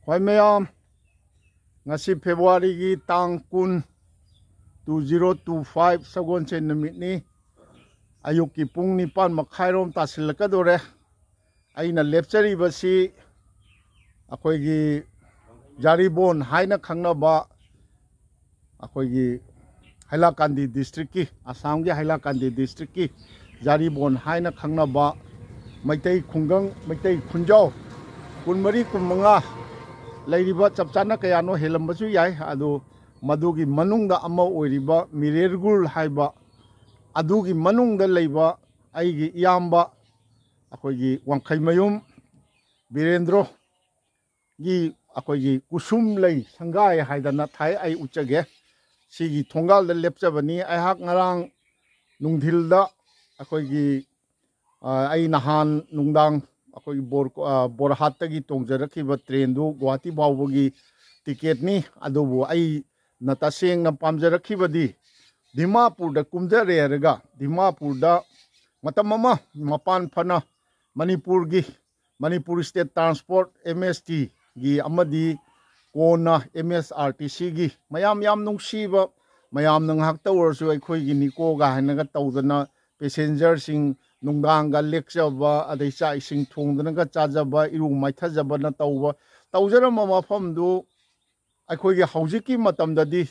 Hoi mayam ngasi February gi tang kun 2025 sagon chen namit ni ayuk ki pung nipan makhairom tasilakadore aina lepchari basi akhoi gi jaribon haina khangnaba akhoi gi Hailakandi district ki Assam gi Hailakandi district ki jaribon haina khangnaba maitai khungang maitai khunjau kunmari kumanga Lairiba chapchana kayano helambasu yai adu madugi manungda ama oiriba mirergul haiba adugi manungda leiba aigi iyamba akoigi wangkhaimayum Birendro gi akoigi kusum lei sangai haidana thai ai uchage sigi thongal da lepchabani ai hak ngarang nungdhilda akoigi ai nahan nungdang akoigi borhattagi tongjarakhiba train du Guwahati bawbagi ticket ni adubu ai nataseng na pamjarakhibadi Dimapur da kumjare raga Dimapur da matamama mapan phana Manipur State Transport MST gi amadi kona MSRTC gi mayam yam nungsiba mayam nang hakta orsu akhoi gi niko ga hanaga tawdana passenger sing nungdanga lekchaba adai cha ising thongdana ga chajaba iru maithajaba na tawba tawjarama mafamdu akhoi gi haujiki matamdadi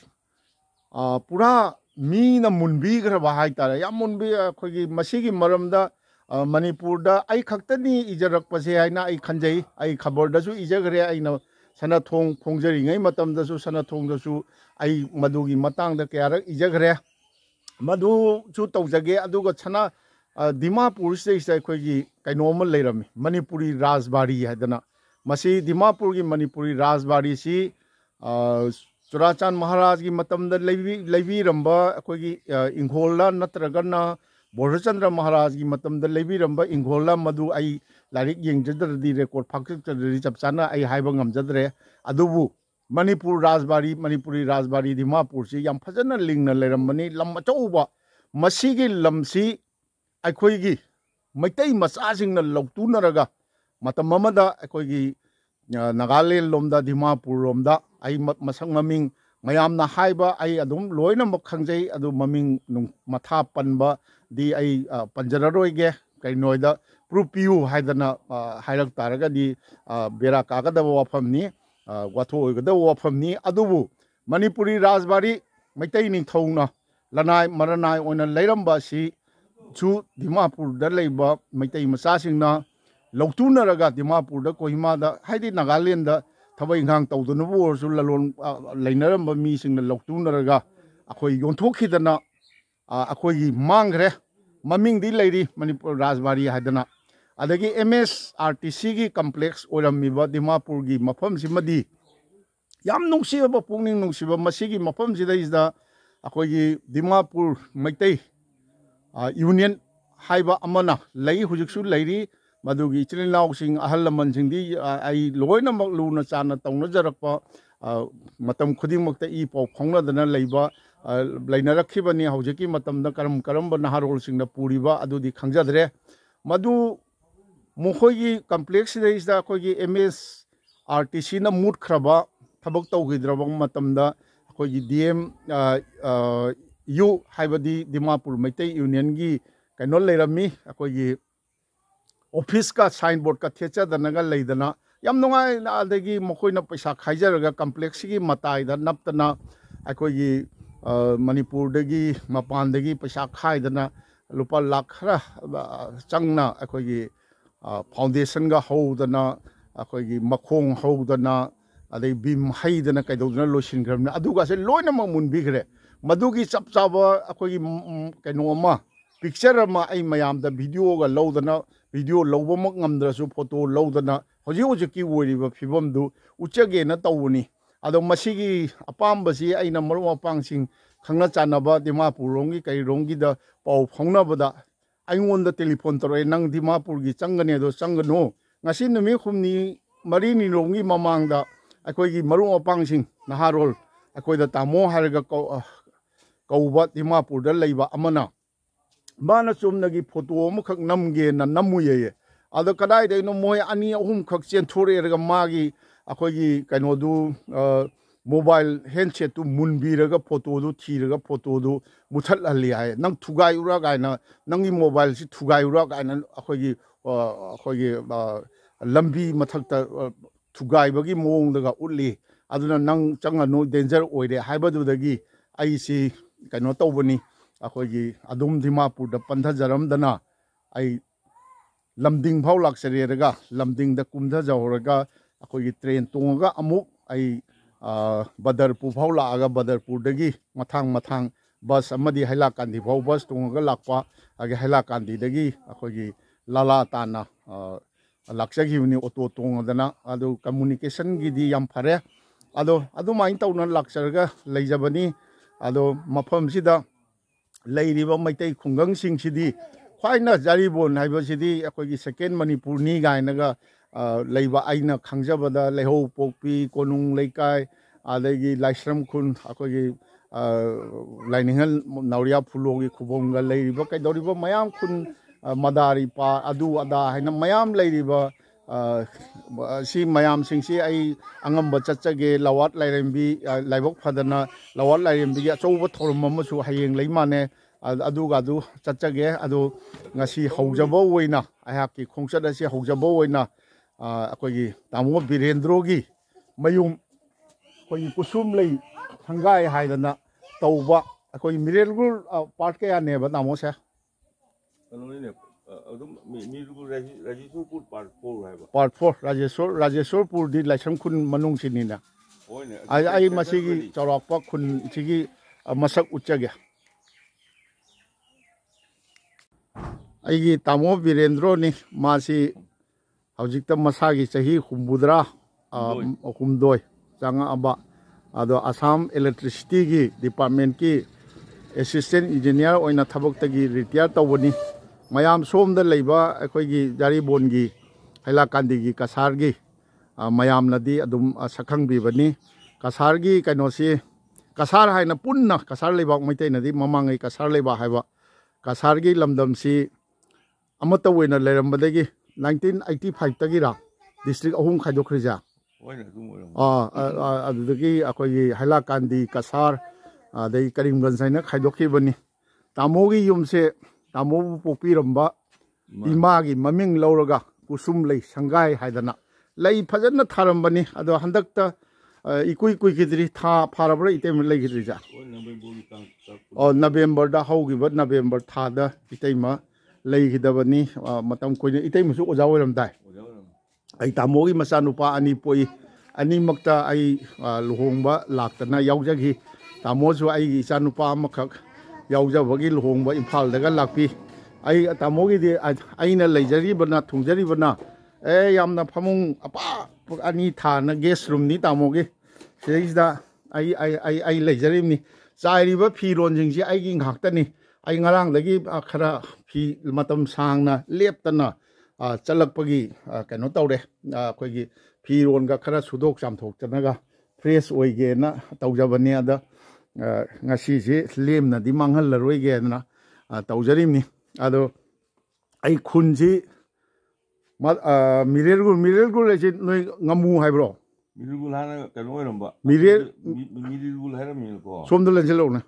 pura mina munbi graba haitara yam munbi akhoi gi masigi maramda Manipur da ai khaktani ijarak pase haina ai khanjai ai khabar da su ijagre aina sana thong phongjari ngai matam da su sana thong da su ai madugi matang da kyarak ijagre madu chu tawjage aduga sana Dimapur state akhoi gi kainoma leirami Manipuri Rajbari hadana masi Dimapur gi Manipuri Rajbari si Churachan Maharaj gi matam da leibi ramba akhoi gi inghola natragana Borachandra Maharaj gi matam da leibi ramba inghola madu ai larik yengjadri record phakchadri chapchana ai haiba ngamjadre adubu Manipuri Rajbari Dimapur si yam phajana lingna leirambani lam achauba masigi lamsi akhoi gi maitai masasingna lautunaraga matam mamada akhoi gi Nagaland lomda Dimapur lomda ai masang maming mayamna haiba ai adum loina makhangjai adu maming matha panba di ai panjararoige kainoida prupiu haidana hairak taraga di bera kagadaba wafamni watho oigadaba wafamni adubu Manipuri Rajbari maitai ning thongna lanai maranai oina leiramba si chu Dimapur da leiba maitai masasingna lautunaraga Dimapur da Kohima da haidi Nagaland da thabai ngang tawdunabu orsu lalon leinaramba mi singna lautunaraga akhoi yonthokidana akhoi mangre maming di leiri Manipur Rajbari hadana adagi MSRTC gi complex orammiba Dimapur gi mafam simadi yam nungsiba pungning nungsiba masigi mafam sidaisda akhoi gi Dimapur maitai union haiba amana lei hujiksu leiri madugi ichilinaw sing ahal laman sing di ai loina mak luna chana tawna jarakpa matam khuding makta I paw phongna dana leiba leina rakhibani haujeki matam da karam ba naharol sing na puriba adudi khangjadre madu mokhogi complex is da khogi MSRTC na mut khraba thabak tawgidraba matam da khogi DM yu haibadi Dimapur maitai union gi kainol leirami khogi office ka signboard ka thecha danaga leidana yam nungai na adagi mokoina paisa khaijaraga complex gi matai da naptana akogi Manipur dagi mapan dagi paisa khaidana lupa lakh khara changna akogi foundation ga hodana akogi makhong hodana adai bim haidana kaidodana losingram aduga se loina mamun bigre madugi chapchaba akogi kainoma picture ma ai mayam da video ga lodana video lawbamak ngamdrasu photo lawdana hoji woriba phibamdu uchage na tawuni ado masigi apambasi aina maru apangsing khangna chanaba Dimapur rongi kai rongi da paw phongnabada aingonda telephone tore nang Dimapur gi changane do changano ngasi numi khumni marini rongi mamangda akoi gi maru apangsing naharol akoi da tamo harga kauba Dimapur da leiba amana Mana chumnagi photo amukhak namge na namuye ado kadai de no moy ani ahum khak chen thore erga magi ꯑꯩꯈꯣꯏꯒꯤ ꯀꯩꯅꯣꯗꯨ mobile ꯍꯦꯟꯁꯦꯠꯇꯨ ꯃꯨꯟꯕꯤꯔꯒ ꯐꯣꯇꯣꯗꯨ ꯊꯤꯔꯒ ꯐꯣꯇꯣꯗꯨ ꯃꯨꯊꯠꯍꯜꯂꯤ ꯍꯥꯏ ꯅꯪ ꯊꯨꯒꯥꯏꯎꯔꯥ ꯀꯥꯏꯅ ꯅꯪꯒꯤ ꯃꯣꯕꯥꯏꯜꯁꯤ ꯊꯨꯒꯥꯏꯎꯔꯥ ꯀꯥꯏꯅ ꯑꯩꯈꯣꯏꯒꯤ ꯂꯝꯕꯤ ꯃꯊꯛꯇ ꯊꯨꯒꯥꯏꯕꯒꯤ ꯃꯑꯣꯡꯗꯒ ꯎꯠꯂꯤ ꯑꯗꯨꯅ ꯅꯪ ꯆꯪꯉꯅꯨ ꯗꯦꯟꯖꯔ ꯑꯣꯏꯔꯦ ꯍꯥꯏꯕꯗꯨꯗꯒꯤ ꯑꯩꯁꯤ ꯀꯩꯅꯣ ꯇꯧꯕꯅꯤ ꯑꯩꯈꯣꯏꯒꯤ ꯑꯗꯨꯝ ꯗꯤꯃꯥꯄꯨꯔꯗ ꯄꯟꯊꯖꯔꯝꯗꯅ ꯑꯩ ꯂꯝꯗꯤꯡ ꯐꯥꯎ ꯂꯥꯛꯆꯔꯦꯔꯒ ꯂꯝꯗꯤꯡꯗ ꯀꯨꯝꯊꯖꯍꯧꯔꯒ ꯑꯩꯈꯣꯏꯒꯤ ꯇ꯭ꯔꯦꯟ ꯇꯣꯡꯉꯒ ꯑꯃꯨꯛ ꯑꯩ ꯕꯗꯔꯄꯨꯔ ꯐꯥꯎ ꯂꯥꯛꯑꯒ ꯕꯗꯔꯄꯨꯔꯗꯒꯤ ꯃꯊꯥꯡ ꯕꯁ ꯑꯃꯗꯤ ꯍꯩꯂꯥꯀꯥꯟꯗꯤ ꯐꯥꯎ ꯕꯁ ꯇꯣꯡꯉꯒ ꯂꯥꯛꯄ ꯑꯗꯒꯤ ꯍꯩꯂꯥꯀꯥꯟꯗꯤꯗꯒꯤ ꯑꯩꯈꯣꯏꯒꯤ ꯂꯥꯂꯥ ꯇꯥꯟꯅ ꯂꯥꯛꯆꯈꯤꯕꯅꯤ ꯑꯣꯇꯣ ꯇꯣꯡꯉꯗꯅ ꯑꯗꯨ ꯀꯝꯃꯨꯅꯤꯀꯦꯁꯟꯒꯤꯗꯤ ꯌꯥꯝ ꯐꯔꯦ ꯑꯗꯣ ꯑꯗꯨꯃꯥꯏꯅ ꯇꯧꯅ ꯂꯥꯛꯆꯔꯒ ꯂꯩꯖꯕꯅꯤ ꯑꯗꯣ ꯃꯐꯝꯁꯤꯗ ꯂꯩꯔꯤꯕ ꯃꯩꯇꯩ ꯈꯨꯡꯒꯪꯁꯤꯡꯁꯤꯗꯤ ꯈ꯭ꯋꯥꯏꯅ ꯖꯔꯤꯕꯣꯟ ꯍꯥꯏꯕꯁꯤꯗꯤ ꯑꯩꯈꯣꯏꯒꯤ ꯁꯦꯀꯦꯟ ꯃꯅꯤꯄꯨꯔꯅꯤ ꯀꯥꯏꯅꯒ ꯂꯩꯕ ꯑꯩꯅ ꯈꯪꯖꯕꯗ ꯂꯩꯍꯧꯄꯣꯛꯄꯤ ꯀꯣꯅꯨꯡ ꯂꯩꯀꯥꯏ ꯑꯗꯒꯤ ꯂꯥꯏꯁ꯭ꯔꯝ ꯈꯨꯟ ꯑꯩꯈꯣꯏꯒꯤ ꯂꯥꯏꯅꯤꯡꯍꯜ ꯅꯥꯎꯔꯤꯌꯥ ꯐꯨꯂꯣꯒꯤ ꯈꯨꯕꯝꯒ ꯂꯩꯔꯤꯕ ꯀꯩꯗꯧꯔꯤꯕ ꯃꯌꯥꯝ ꯈꯨꯟ ꯃꯗꯥꯔꯤ ꯄꯥ ꯑꯗꯨ ꯑꯗꯥ ꯍꯥꯏꯅ ꯃꯌꯥꯝ ꯂꯩꯔꯤꯕ ꯁꯤ ꯃꯌꯥꯝꯁꯤꯡꯁꯤ ꯑꯩ ꯑꯉꯝꯕ ꯆꯠꯆꯒꯦ ꯂꯋꯥꯠ ꯂꯥꯏꯔꯦꯝꯕꯤ ꯂꯥꯏꯕꯛ ꯐꯗꯅ ꯂꯋꯥꯠ ꯂꯥꯏꯔꯦꯝꯕꯤꯒꯤ ꯑꯆꯧꯕ ꯊꯧꯔꯝ ꯑꯃꯁꯨ ꯍꯌꯦꯡ ꯂꯩ ꯃꯥꯟꯅꯦ ꯑꯗꯨ ꯆꯠꯆꯒꯦ ꯑꯗꯨ ꯉꯁꯤ ꯍꯧꯖꯕ ꯑꯣꯏꯅ ꯑꯩꯍꯥꯛꯀꯤ ꯈꯣꯡꯆꯠ ꯑꯁꯤ ꯍꯧꯖꯕ ꯑꯣꯏꯅ ꯑꯩꯈꯣꯏꯒꯤ ꯇꯥꯃꯣ ꯕꯤꯔꯦꯟꯗ꯭ꯔꯣꯒꯤ ꯃꯌꯨꯝ ꯑꯩꯈꯣꯏꯒꯤ ꯀꯨꯁꯨꯝꯂꯩ ꯁꯪꯒꯥꯏ ꯍꯥꯏꯗꯅ ꯇꯧꯕ ꯑꯩꯈꯣꯏ ꯃꯤꯔꯦꯜꯒꯨꯜ ꯄꯥꯔꯠ ꯀꯌꯥꯅꯦꯕ ꯇꯥꯃꯣꯁꯦ ꯄꯥꯔꯠ 4 ꯔꯥꯖꯦꯁꯣꯔꯄꯨꯔꯗꯤ ꯂꯥꯏꯁ꯭ꯔꯝ ꯈꯨꯟ ꯃꯅꯨꯡꯁꯤꯅꯤꯅ ꯑꯩ ꯃꯁꯤꯒꯤ ꯆꯥꯎꯔꯥꯛꯄ ꯈꯨꯟꯁꯤꯒꯤ ꯃꯁꯛ ꯎꯠꯆꯒꯦ ꯑꯩꯒꯤ ꯇꯥꯃꯣ ꯕꯤꯔꯦꯟꯗ꯭ꯔꯣꯅꯤ ꯃꯥꯁꯤ ꯍꯧꯖꯤꯛꯇ ꯃꯁꯥꯒꯤ ꯆꯍꯤ 63 ꯆꯪꯉꯛꯑꯕ ꯑꯗꯣ ꯑꯁꯥꯝ ꯏꯂꯦꯛꯇ꯭ꯔꯤꯁꯤꯇꯤꯒꯤ ꯗꯤꯄꯥꯔꯠꯃꯦꯟꯠꯀꯤ ꯑꯦꯁꯤꯁꯇꯦꯟ ꯏꯟꯖꯤꯅꯤꯌꯥꯔ ꯑꯣꯏꯅ ꯊꯕꯛꯇꯒꯤ ꯔꯤꯇꯤꯌꯥꯔ ꯇꯧꯕꯅꯤ ꯃꯌꯥꯝ ꯁꯣꯝꯗ ꯂꯩꯕ ꯑꯩꯈꯣꯏꯒꯤ ꯖꯥꯔꯤꯕꯣꯟꯒꯤ ꯍꯩꯂꯥꯀꯥꯟꯗꯤꯒꯤ ꯀꯁꯥꯔꯒꯤ ꯃꯌꯥꯝꯅꯗꯤ ꯑꯗꯨꯝ ꯁꯛꯈꯪꯕꯤꯕꯅꯤ ꯀꯁꯥꯔꯒꯤ ꯀꯩꯅꯣꯁꯤ ꯀꯁꯥꯔ ꯍꯥꯏꯅ ꯄꯨꯟꯅ ꯀꯁꯥꯔ ꯂꯩꯕꯥꯛ ꯃꯩꯇꯩꯅꯗꯤ ꯃꯃꯥꯡꯉꯩ ꯀꯁꯥꯔ ꯂꯩꯕꯥꯛ ꯍꯥꯏꯕ ꯀꯁꯥꯔꯒꯤ ꯂꯝꯗꯝꯁꯤ ꯑꯃꯠꯇ ꯑꯣꯏꯅ ꯂꯩꯔꯝꯕꯗꯒꯤ 1985ꯇꯒꯤꯔ ꯗꯤꯁꯇ꯭ꯔꯤꯛ 3 ꯈꯥꯏꯗꯣꯛꯈ꯭ꯔꯤꯖꯥ ꯑꯗꯨꯗꯒꯤ ꯑꯩꯈꯣꯏꯒꯤ ꯍꯩꯂꯥꯀꯥꯟꯗꯤ ꯀꯁꯥꯔ ꯑꯗꯩ ꯀꯔꯤꯝꯒꯟꯖ ꯍꯥꯏꯅ ꯈꯥꯏꯗꯣꯛꯈꯤꯕꯅꯤ ꯇꯥꯃꯣꯒꯤ ꯌꯨꯝꯁꯦ ꯇꯥꯃꯣꯕꯨ ꯄꯣꯛꯄꯤꯔꯝꯕ ꯏꯃꯥꯒꯤ ꯃꯃꯤꯡ ꯂꯧꯔꯒ ꯀꯨꯁꯨꯝꯂꯩ ꯁꯪꯒꯥꯏ ꯍꯥꯏꯗꯅ ꯂꯩ ꯐꯖꯅ ꯊꯥꯔꯝꯕꯅꯤ ꯑꯗꯣ ꯍꯟꯗꯛꯇ ꯏꯀꯨꯏ ꯀꯨꯏꯈꯤꯗ꯭ꯔꯤ ꯊꯥ ꯐꯥꯔꯕ꯭ꯔꯥ ꯏꯇꯩꯃ ꯂꯩꯈꯤꯗ꯭ꯔꯤꯖꯥ ꯅꯕꯦꯝꯕꯔꯗ ꯍꯧꯈꯤꯕ ꯅꯕꯦꯝꯕꯔ ꯊꯥꯗ ꯏꯇꯩꯃ ꯂꯩꯈꯤꯗꯕꯅꯤ ꯃꯇꯝ ꯀꯨꯏꯅ ꯏꯇꯩꯃꯁꯨ ꯑꯣꯖꯥ ꯑꯣꯏꯔꯝꯗꯥꯏ ꯑꯩ ꯇꯥꯃꯣꯒꯤ ꯃꯆꯥꯅꯨꯄꯥ 2 ꯄꯣꯛꯏ ꯑꯅꯤꯃꯛꯇ ꯑꯩ ꯂꯨꯍꯣꯡꯕ ꯂꯥꯛꯇꯅ ꯌꯥꯎꯖꯈꯤ ꯇꯥꯃꯣꯁꯨ ꯑꯩꯒꯤ ꯏꯆꯥꯅꯨꯄꯥ ꯑꯃꯈꯛ ꯌꯥꯎꯖꯕꯒꯤ ꯂꯨꯍꯣꯡꯕ ꯏꯝꯐꯥꯜꯗꯒ ꯂꯥꯛꯄꯤ ꯑꯩ ꯇꯥꯃꯣꯒꯤꯗꯤ ꯑꯩꯅ ꯂꯩꯖꯔꯤꯕꯅ ꯊꯨꯡꯖꯔꯤꯕꯅ ꯌꯥꯝꯅ ꯐꯃꯨꯡ ꯑꯄꯥꯛꯄ 2 ꯊꯥꯅ ꯒꯦꯁ ꯔꯨꯝꯅꯤ ꯇꯥꯃꯣꯒꯤ ꯁꯤꯗꯩꯁꯤꯗ ꯑꯩ ꯂꯩꯖꯔꯤꯕꯅꯤ ꯆꯥꯏꯔꯤꯕ ꯐꯤꯔꯣꯟꯁꯤꯡꯁꯤ ꯑꯩꯒꯤ ꯉꯥꯛꯇꯅꯤ ꯑꯩ ꯉꯔꯥꯡꯗꯒꯤ ꯈꯔ ꯐꯤ ꯃꯇꯝ ꯁꯥꯡꯅ ꯂꯦꯞꯇꯅ ꯆꯠꯂꯛꯄꯒꯤ ꯀꯩꯅꯣ ꯇꯧꯔꯦ ꯑꯩꯈꯣꯏꯒꯤ ꯐꯤꯔꯣꯟꯒ ꯈꯔ ꯁꯨꯗꯣꯛ ꯆꯥꯝꯊꯣꯛꯇꯅꯒ ꯐ꯭ꯔꯦꯁ ꯑꯣꯏꯒꯦꯅ ꯇꯧꯖꯕꯅꯤ ꯑꯗ ꯉꯁꯤꯁꯤ ꯂꯦꯝꯅꯗꯤ ꯃꯥꯡꯍꯜꯂꯔꯣꯏꯒꯦꯗꯅ ꯇꯧꯖꯔꯤꯕꯅꯤ ꯑꯗꯣ ꯑꯩ ꯈꯨꯟꯁꯤ ꯃꯤꯔꯦꯜꯒꯨꯜ ꯍꯥꯏꯁꯤ ꯅꯣꯏ ꯉꯝꯃꯨ ꯍꯥꯏꯕ꯭ꯔꯣ ꯃꯤꯔꯤꯜꯒꯨꯜ ꯍꯥꯟꯅ ꯀꯩꯅꯣ ꯑꯣꯏꯔꯝꯕ ꯃꯤꯔꯤꯜꯒꯨꯜ ꯍꯥꯏꯔꯝꯃꯦꯅꯀꯣ ꯁꯣꯝꯗ ꯂꯩꯁꯤꯜꯂꯛꯎꯅꯦ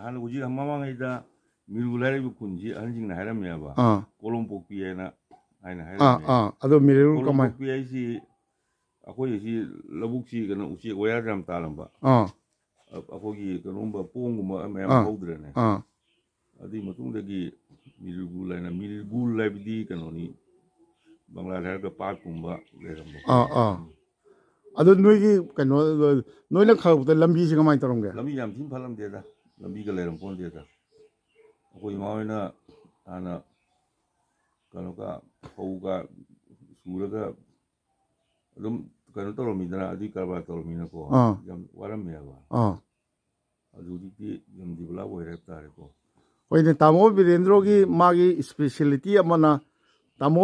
ꯍꯥꯟꯅ ꯍꯧꯖꯤꯛ ꯃꯃꯥꯡꯉꯩꯗ ꯃꯤꯔꯤꯜꯒꯨꯜ ꯍꯥꯏꯔꯤꯕ ꯈꯨꯟꯁꯤ ꯑꯍꯟꯁꯤꯡꯅ ꯍꯥꯏꯔꯝꯃꯦꯕ ꯀꯣꯂꯣꯝꯄꯣꯛꯄꯤ ꯍꯥꯏꯅ ꯍꯥꯏꯔꯝꯃꯦ ꯑꯗꯣ ꯃꯤꯔꯦꯜꯒꯨꯜ ꯀꯃꯥꯏ ꯀꯣꯂꯣꯝꯄꯣꯛꯄꯤ ꯍꯥꯏꯁꯤ ꯑꯩꯈꯣꯏꯁꯤ ꯂꯧꯕꯨꯛꯁꯤ ꯀꯩꯅꯣ ꯎꯆꯦꯛ ꯋꯥꯌꯥꯁꯨ ꯌꯥꯝ ꯇꯥꯜꯂꯝꯕ ꯑꯩꯈꯣꯏꯒꯤ ꯀꯩꯅꯣꯒꯨꯝꯕ ꯄꯣꯡꯒꯨꯝꯕ ꯃꯌꯥꯝ ꯍꯧꯗ꯭ꯔꯦꯅꯦ ꯑꯗꯨꯒꯤ ꯃꯇꯨꯡꯗꯒꯤ ꯃꯤꯔꯤꯜꯒꯨꯜ ꯍꯥꯏꯅ ꯃꯤꯔꯤꯜꯒꯨꯜ ꯍꯥꯏꯕꯗꯤ ꯀꯩꯅꯣꯅꯤ ꯕꯪꯒ꯭ꯂꯥꯗ ꯍꯥꯏꯔꯒ ꯄꯥꯠꯀꯨꯝꯕ ꯂꯩꯔꯝꯕ ꯑꯗꯣ ꯅꯣꯏꯒꯤ ꯀꯩꯅꯣ ꯅꯣꯏꯅ ꯈꯪꯉꯛꯄꯗ ꯂꯝꯕꯤꯁꯤ ꯀꯃꯥꯏꯅ ꯇꯧꯔꯝꯒꯦ ꯂꯝꯕꯤ ꯌꯥꯝ ꯊꯤꯅ ꯐꯠꯂꯝꯗꯦꯗ ꯂꯝꯕꯤꯒ ꯂꯩꯔꯝ ꯄꯣꯟꯗꯦꯗ ꯑꯩꯈꯣꯏ ꯏꯃꯥ ꯍꯣꯏꯅ ꯍꯥꯟꯅ ꯀꯩꯅꯣꯒ ꯐꯧꯒ ꯁꯨꯔꯒ ꯑꯗꯨꯝ ꯀꯩꯅꯣ ꯇꯧꯔꯝꯃꯤꯗꯅ ꯑꯗꯨꯒꯤ ꯀꯔꯕꯥꯔ ꯇꯧꯔꯝꯃꯤꯅꯀꯣ ꯌꯥꯝ ꯋꯥꯔꯝꯃꯦꯕ ꯑꯗꯨ ꯍꯧꯖꯤꯛꯇꯤ ꯌꯥꯝ ꯗꯤꯕꯂꯞ ꯑꯣꯏꯔꯦ ꯍꯥꯏꯕ ꯇꯥꯔꯦꯀꯣ ꯍꯣꯏꯅꯦ ꯇꯥꯃꯣ ꯕꯤꯔꯦꯟꯗ꯭ꯔꯣꯒꯤ ꯃꯥꯒꯤ ꯏꯁꯄꯦꯁꯤꯌꯦꯂꯤꯇꯤ ꯑꯃꯅ ꯇꯥꯃꯣ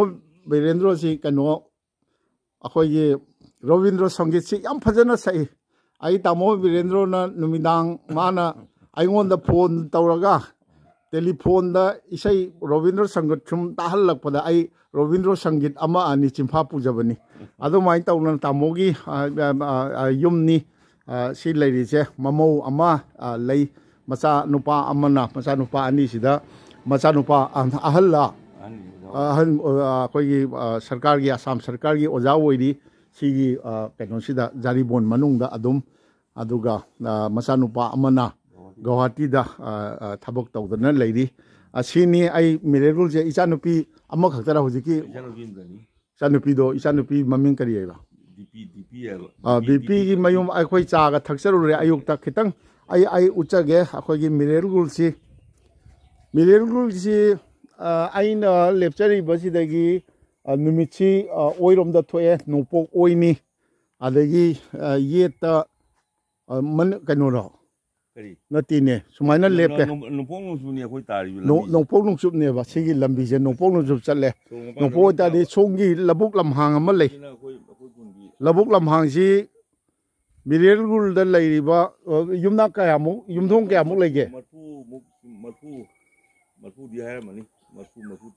ꯕꯤꯔꯦꯟꯗ꯭ꯔꯣꯁꯤ ꯀꯩꯅꯣ ꯑꯩꯈꯣꯏꯒꯤ ꯔꯕꯤꯟꯗ꯭ꯔ ꯁꯪꯒꯤꯠꯁꯤ ꯌꯥꯝ ꯐꯖꯅ ꯁꯛꯏ ꯑꯩ ꯇꯥꯃꯣ ꯕꯤꯔꯦꯟꯗ꯭ꯔꯣꯅ ꯅꯨꯃꯤꯗꯥꯡ ꯃꯥꯅ ꯑꯩꯉꯣꯟꯗ ꯐꯣꯟ ꯇꯧꯔꯒ ꯇꯦꯂꯤꯐꯣꯟꯗ ꯏꯁꯩ ꯔꯣꯕꯤꯟꯗ꯭ꯔ ꯁꯪꯒꯤꯠ ꯁꯨꯝ ꯇꯥꯍꯜꯂꯛꯄꯗ ꯑꯩ ꯔꯣꯕꯤꯟꯗ꯭ꯔ ꯁꯪꯒꯤꯠ ꯑꯃ ꯑꯅꯤ ꯆꯤꯟꯐꯥ ꯄꯨꯖꯕꯅꯤ ꯑꯗꯨꯃꯥꯏꯅ ꯇꯧꯅ ꯇꯥꯃꯣꯒꯤ ꯌꯨꯝꯅꯤ ꯁꯤ ꯂꯩꯔꯤꯁꯦ ꯃꯃꯧ ꯑꯃ ꯂꯩ ꯃꯆꯥ ꯅꯨꯄꯥ ꯑꯃꯅ ꯃꯆꯥ ꯅꯨꯄꯥ ꯑꯅꯤꯁꯤꯗ ꯃꯆꯥ ꯅꯨꯄꯥ ꯑꯍꯜꯂ ꯑꯍꯟ ꯑꯩꯈꯣꯏꯒꯤ ꯁꯔꯀꯥꯔꯒꯤ ꯑꯁꯥꯝ ꯁꯔꯀꯥꯔꯒꯤ ꯑꯣꯖꯥ ꯑꯣꯏꯔꯤ ꯁꯤꯒꯤ ꯀꯩꯅꯣꯁꯤꯗ ꯖꯥꯔꯤꯕꯣꯟ ꯃꯅꯨꯡꯗ ꯑꯗꯨꯝ ꯑꯗꯨꯒ ꯃꯆꯥꯅꯨꯄꯥ ꯑꯃꯅ ꯒꯧꯍꯥꯇꯤꯗ ꯊꯕꯛ ꯇꯧꯗꯅ ꯂꯩꯔꯤ ꯑꯁꯤꯅꯤ ꯑꯩ ꯃꯤꯔꯦꯔꯒꯨꯜꯁꯦ ꯏꯆꯥꯅꯨꯄꯤ ꯑꯃꯈꯛꯇꯔ ꯍꯧꯖꯤꯛꯀꯤ ꯏꯆꯥꯅꯨꯄꯤ ꯃꯃꯤꯡ ꯀꯔꯤ ꯍꯥꯏꯕ ꯕꯤꯄꯤꯒꯤ ꯃꯌꯨꯝ ꯑꯩꯈꯣꯏ ꯆꯥꯒ ꯊꯛꯆꯔꯨꯔꯦ ꯑꯌꯨꯛꯇ ꯈꯤꯇꯪ ꯑꯩ ꯎꯠꯆꯒꯦ ꯑꯩꯈꯣꯏꯒꯤ ꯃꯤꯔꯦꯔꯒꯨꯜꯁꯤ ꯑꯩꯅ ꯂꯦꯞꯆꯔꯤꯕꯁꯤꯗꯒꯤ ꯅꯨꯃꯤꯠꯁꯤ ꯑꯣꯏꯔꯣꯝꯗ ꯊꯣꯛꯑꯦ ꯅꯣꯡꯄꯣꯛ ꯑꯣꯏꯅꯤ ꯑꯗꯒꯤ ꯌꯦꯠꯇ ꯀꯩꯅꯣꯔꯣ ꯅꯠꯇꯦꯅꯦ ꯁꯨꯃꯥꯏꯅ ꯂꯦꯞꯄꯦ ꯅꯣꯡꯄꯣꯛ ꯅꯣꯡꯆꯨꯞꯅꯦꯕ ꯁꯤꯒꯤ ꯂꯝꯕꯤꯁꯦ ꯅꯣꯡꯄꯣꯛ ꯅꯣꯡꯆꯨꯞ ꯆꯠꯂꯦ ꯅꯣꯡꯄꯣꯛ ꯑꯣꯏꯇꯥꯔꯗꯤ ꯁꯣꯝꯒꯤ ꯂꯧꯕꯨꯛ ꯂꯝꯍꯥꯡ ꯑꯃ ꯂꯩ ꯂꯧꯕꯨꯛ ꯂꯝꯍꯥꯡꯁꯤ ꯃꯤꯔꯦꯔꯒꯨꯜꯗ ꯂꯩꯔꯤꯕ ꯌꯨꯝꯅꯥꯛ ꯀꯌꯥꯃꯨꯛ ꯌꯨꯝꯊꯣꯡ ꯀꯌꯥꯃꯨꯛ ꯂꯩꯒꯦ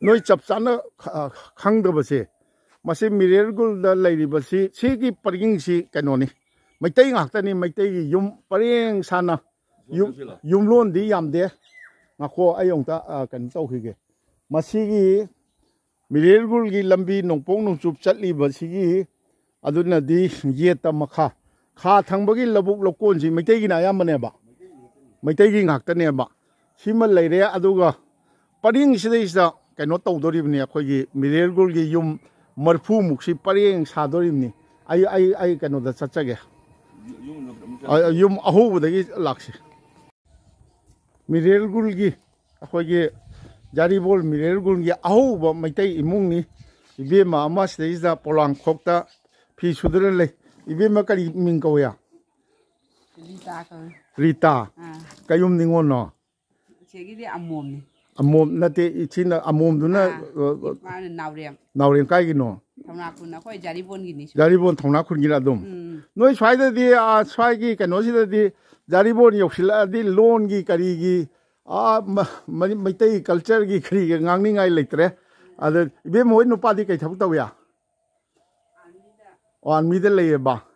ꯅꯣꯏ ꯆꯞ ꯆꯥꯅ ꯈꯪꯗꯕꯁꯦ ꯃꯁꯤ ꯃꯤꯔꯦꯔꯒꯨꯜꯗ ꯂꯩꯔꯤꯕꯁꯤ ꯁꯤꯒꯤ ꯄꯔꯤꯡꯁꯤ ꯀꯩꯅꯣꯅꯤ ꯃꯩꯇꯩ ꯉꯥꯛꯇꯅꯤ ꯃꯩꯇꯩꯒꯤ ꯌꯨꯝ ꯄꯔꯦꯡ ꯁꯥꯅ ꯌꯨꯝꯂꯣꯟꯗꯤ ꯌꯥꯝꯗꯦ ꯉꯥꯈꯣ ꯑꯩ ꯑꯃꯨꯛꯇ ꯀꯩꯅꯣ ꯇꯧꯈꯤꯒꯦ ꯃꯁꯤꯒꯤ ꯃꯤꯔꯦꯔꯒꯨꯜꯒꯤ ꯂꯝꯕꯤ ꯅꯣꯡꯄꯣꯛ ꯅꯣꯡꯆꯨꯞ ꯆꯠꯂꯤꯕꯁꯤꯒꯤ ꯑꯗꯨꯅꯗꯤ ꯌꯦꯠꯇ ꯃꯈꯥ ꯈꯥ ꯊꯪꯕꯒꯤ ꯂꯧꯕꯨꯛ ꯂꯧꯀꯣꯟꯁꯤ ꯃꯩꯇꯩꯒꯤꯅ ꯑꯌꯥꯝꯕꯅꯦꯕ ꯃꯩꯇꯩꯒꯤ ꯉꯥꯛꯇꯅꯦꯕ ꯁꯤꯃ ꯂꯩꯔꯦ ꯑꯗꯨꯒ ꯄꯔꯦꯡꯁꯤꯗꯩꯁꯤꯗ ꯀꯩꯅꯣ ꯇꯧꯗꯣꯔꯤꯕꯅꯤ ꯑꯩꯈꯣꯏꯒꯤ ꯃꯤꯔꯦꯔꯒꯨꯜꯒꯤ ꯌꯨꯝ 40ꯃꯨꯛꯁꯤ ꯄꯔꯦꯡ ꯁꯥꯗꯣꯔꯤꯕꯅꯤ ꯑꯩ ꯀꯩꯅꯣꯗ ꯆꯠꯆꯒꯦ ꯌꯨꯝ ꯑꯍꯧꯕꯗꯒꯤ ꯂꯥꯛꯁꯤ ꯃꯤꯔꯦꯔꯒꯨꯜꯒꯤ ꯑꯩꯈꯣꯏꯒꯤ ꯖꯥꯔꯤꯕꯣꯜ ꯃꯤꯔꯦꯔꯒꯨꯜꯒꯤ ꯑꯍꯧꯕ ꯃꯩꯇꯩ ꯏꯃꯨꯡꯅꯤ 이베마 아마 시대이다 폴랑 콕다 피 수들을 이베마 까리 민 거야 리타 까욤 닝원노 제기디 암몸니 암몸 나테 이치나 암몸두나 나우렘 까이기노 ꯊꯧꯅꯥ ꯈꯣꯏ ꯖꯥꯔꯤꯕꯣꯟꯒꯤꯅꯤ 자리본 통나쿤기라 좀 너희 사이드디 사이기 그노시더디 자리본 욕실라디 론기 까리기 마이테이 컬처기 크리기 ngang 레트레 아들 이베 모이 누파디 까이 타북 타고야 안미데 레예바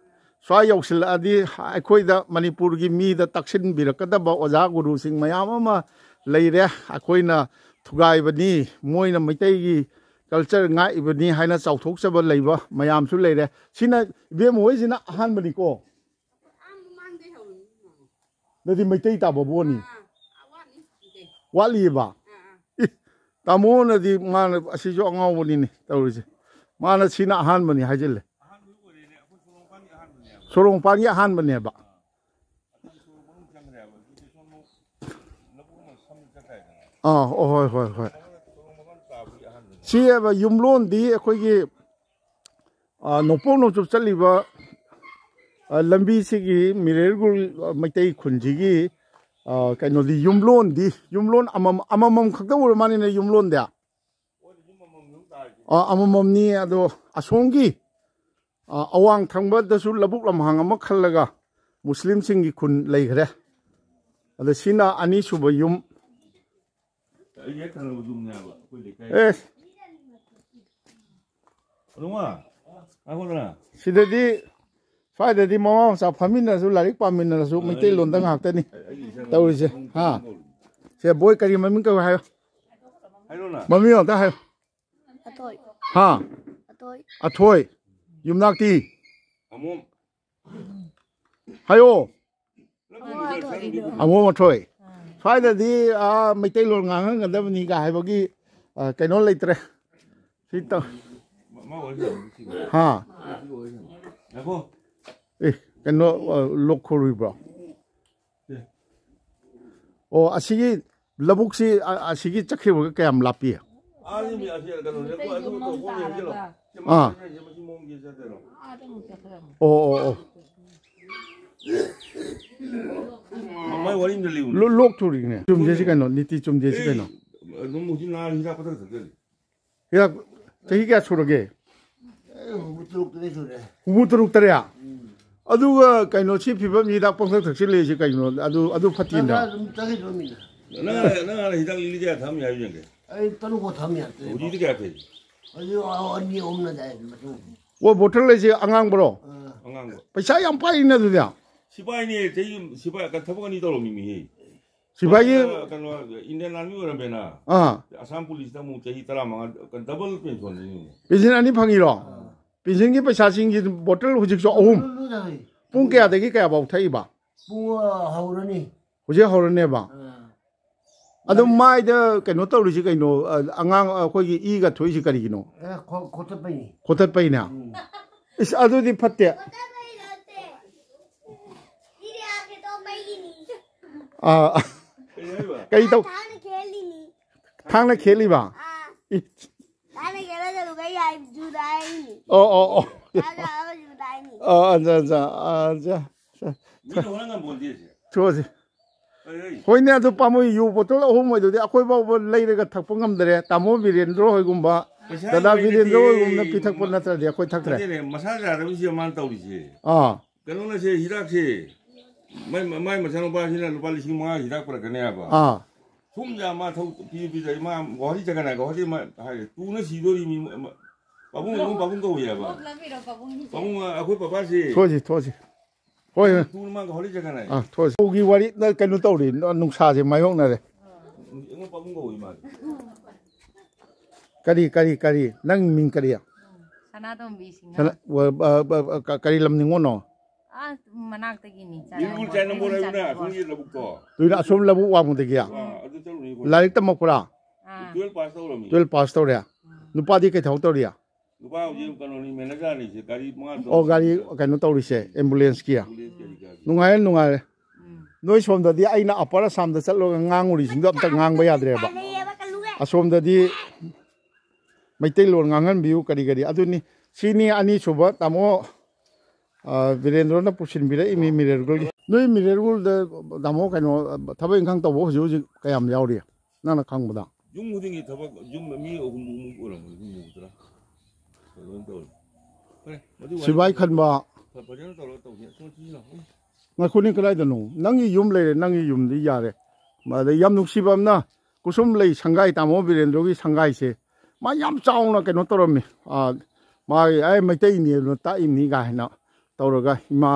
स्वाई यौसिल्लादी अखोइदा मणिपुर की मीदा तक्सिन बिरकदब ओजा गुरुसिंग मयाम अमा लेरे अखोइना थुगाइबनी मोइना मैतैगी कल्चर गाइबनी हाइना चाउथोकचब लेबा मयामसु लेरे सिना इबे मोइसिना अहानबनिको नदी मैतै ताबबोनी वालीबा तामो नदी मान असिजो अंगावबनी तौरिसे माना सिना अहानबनी हाइजिले सोरोंपानी अहानबनेबा होय होय होय सिएबा युमलोंदी अखोइगी नोपों नोचुप चलिबा लंबी सिगी मिरेरगुल मैतै खुंजिगी कैनोदी युमलोन अममम खक्ता उरमानिने युमलोंदे अमममनी अदो असोंगी अवांग थंबदसु लबुक लमहांग अमा खल्लगा मुस्लिम सिंगी खुन लेखरे अद सिना अनि सुब युम सिददी स्वाइददी ममा मसा फमिनसु लारिक पामिनसु मैतै लोंदा ngakतनी तौरिसे हा से बोय करी ममिंग का हायो हायोना ममी होता हायो अथोय हा अथोय युमनाक्ति अमोम हायो अमोम अथोय स्वाइददी मैतै लोन ngang का हाइबगी कैनो लेत्रे सिता हाँ ए कैनो लोखोरिब्रो ओ असिगी लबुकसी असिगी चखिबो कयम लापि लोक थोड़ी ने चुम जैसी कहनो नीति चुम जैसी कहनो हिराक चही क्या छोड़गे हुमुतरुक तरेया अदुगा कहनो सी फिबम हिराक पंखक थक्सी लेसी कहनो अदु फतिनदा 나 히당 일리자 담이 아니게. 아이 떠놓고 담이 안 돼. 우리 이렇게 앞에. 어디 언니 없는데 무슨. 뭐 보틀레지 앙앙 브로 안간 거. पैसा yam paina du dia 시바이니 제이 시바 약간 타보가니 떨어 미미. sibai kan Indian Army orang bena. Assam Police dah mu cehi tera manga kan double pension ni. pension ani phangi ro pension gi paisa sing gi bottle hujik so ahum pung kya de gi kya ba thai ba bunga 하우러니. huje hor ne ba adu mai de kaino taw ri ji kaino angang khoi gi i ga thoi ji kari gi no 고트페니. khotat pai na is adu di phatte cái đâu thang nó khế li ba dạ Ni orang kan boleh je. thôi gì hồi nãy tôi pa moi yu botol ahum moi de akoi ba lei re ga thak pangam dere tamo virendro hoi gumba dada virendro hoi gumna pithak pon na tra de akoi thak tre Ni masalah ada mesti man tahu je. à Kalau na se hirak se. Mai masalah apa sih na lupa lising mah hirak pada kena apa. à Sumja mah tahu pi mah gori jaga na gori mah hai tu na sidori mi babung kau ya ba. Babung aku papa sih. thôi gì thôi Tu mah gori jaga na. à thôi gi wari na cái nó tàu đi nó nung sa gì mai hong na de Enggak babung kau ima. kari nang ming kari ya Sanadong bising. kari lam ningon no Ah, manak tagi ni. Ibu cina nombor ayu na, sunyi labuk to. tu na som labu wa mu de ya Aduh cakap ni. larik tamak pura Ah, 12 pass tahu lah mi. 12 pass tau ya nupa di kai thau tau ya Lupa uji kalau ni manager ni se kari mah. o gari kai no tau ri se ambulance ki ya Boleh jadi. nungai noi som da di aina apara sam da chalo ngang uri sing da ta ngang ba ya dre ba asom da di maitai lon ngangan biu kari aduni sini ani suba tamo virendra na pusin bira imi mirergul noi mirergul da damo kaino thaba ingkhang taw ho ju kayam yauri nana khang bada Jung mudingi tabak jung mi ogum orang jung mudra. Kalau tahu. sibai khan ba Papajan tahu ni, semua cina lah. nga khuni kalai da no nangi yum le nangi yum di yare ma da yam nuk sibam na kusum lei sangai tamo virendra gi sangai se ma yam chaung na kaino toromi ma ai maitai ni no ta im ni ga na tawraga ima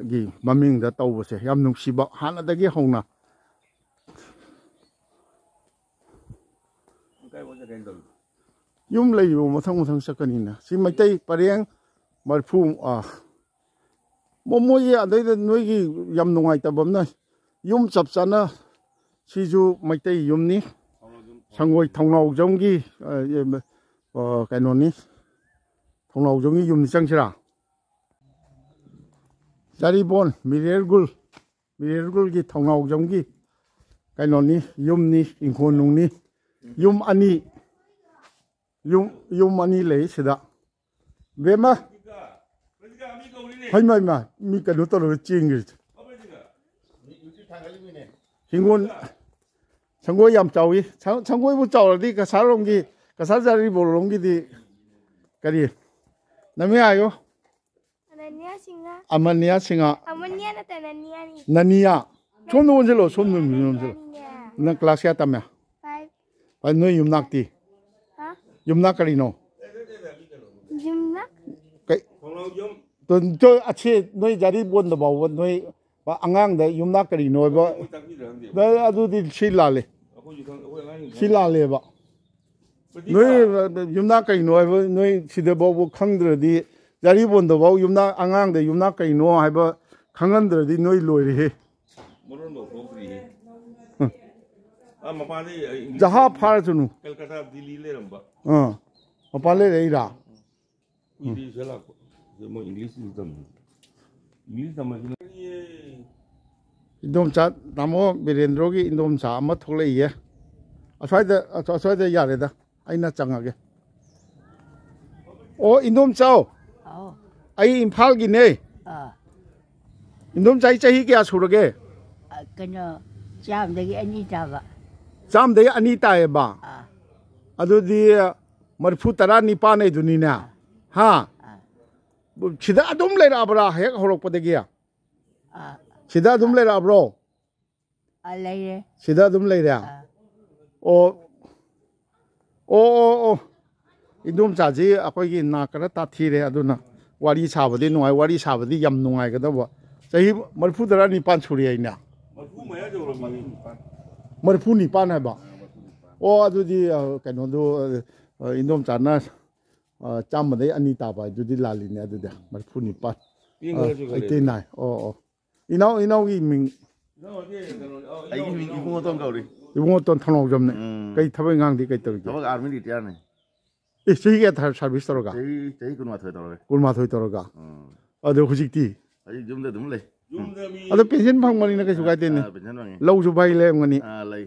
gi maming da tawbase yam nuk siba hana da gi hongna Kai boleh kain tahu. yum lei yu mathang sakani na si maitai pareng marphu momo ye adai da noi gi yam nungai ta bam na yum chap chana si ju maitai yum ni sangoi thongnau jong gi kaino ni thongnau jong gi yum ni changsira jaribon mirergul gi thongnau jong gi kaino ni yum ni ingkhon nung ni yum ani le sida bema hai mai ma mi ka do to ro ching gi hingon sangoi yam chawi sangoi bu chaw di ka sarong gi ka sa jari bo rong gi di kari nami ayo amania singa nania chon no jelo na class ya tamya pa no yum nakti yum nakari no kai ton to ache noi jari bon da baw noi ba angang da yum nakari no ba da adu di silale ba noi yum nakari no ba noi sida baw khangdra di jari bon da baw yum na angang da yum nakari no ha ba khangandra di noi loi re Moron lo kofri. Mapa ni. jaha phar chunu Kolkata Delhi le ramba. mapale re ira Ini salah. Semua English itu tam. English sama sini. indom cha namo virendra gi indom cha ama thole ye aswai da yare da aina changage o indom chao ai imphal gi ne indom chai chahi kya surage Kena jam lagi ani tawa. cham de ani ta e ba adu di marfu tara ni pa nei duni na ha chida adum le ra bra hek horok pa de gya chida adum le ra bro lấy sida dum lei re o o indom cha ji akoi gi na kara ta thi re aduna wari sabadi nuai wari sabadi yam nungai ga da ba sahi marfu dara ni pan churi ai na marfu maya jawra mi marfu ni pan hai ba o adu di kaino do indom cha na cham dai ani ta ba du di lali ne adu da marfu ni pan ai te nai o inau gi ming ai mi ibungo ton gauri ibungo ton thano jam ne kai thabai ngang di kai tor gi tabak army retire ne e sei ge thar service tor ga jai kunwa thoi tor kulma thoi tor ga adu hujik ti ai jumda dum le jumda mi adu pension phang mani na kai su ga te ne pension wangi lau su bai le ngani lai